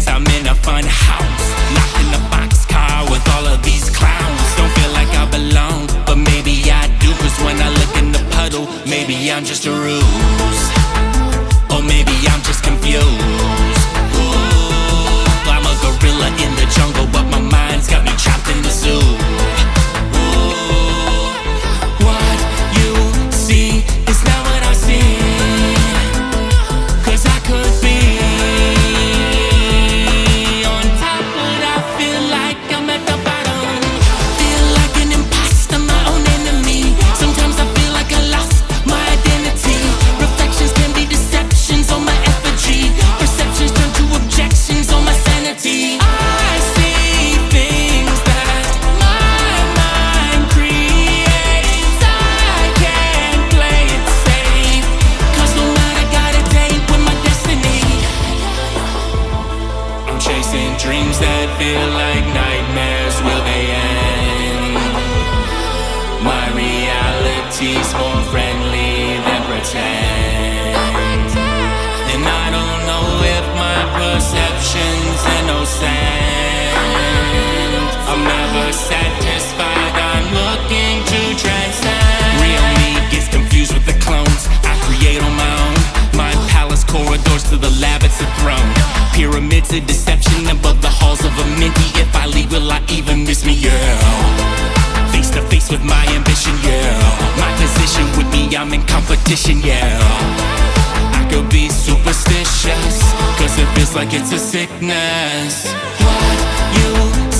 I'm in a fun house, locked in a boxcar with all of these clowns. Don't feel like I belong, but maybe I do. Cause when I look in the puddle, maybe I'm just a ruse. Or maybe I'm just confused. Ooh, I'm a gorilla in the jungle, but my mind's got me trapped in the zoo. Ooh, what you see is not what I see. Cause I could be reflections she's more friendly than pretend. And I don't know if my perception's innocent. I'm never satisfied, I'm looking to transcend. Real me gets confused with the clones I create on my own. My palace corridors to the lab, it's a throne. Pyramids of deception above the halls of a minty. If I leave, will I even miss me? Yeah. Face to face with my ambition, yeah. My position with me, I'm in competition, yeah. I could be superstitious, cause it feels like it's a sickness. What you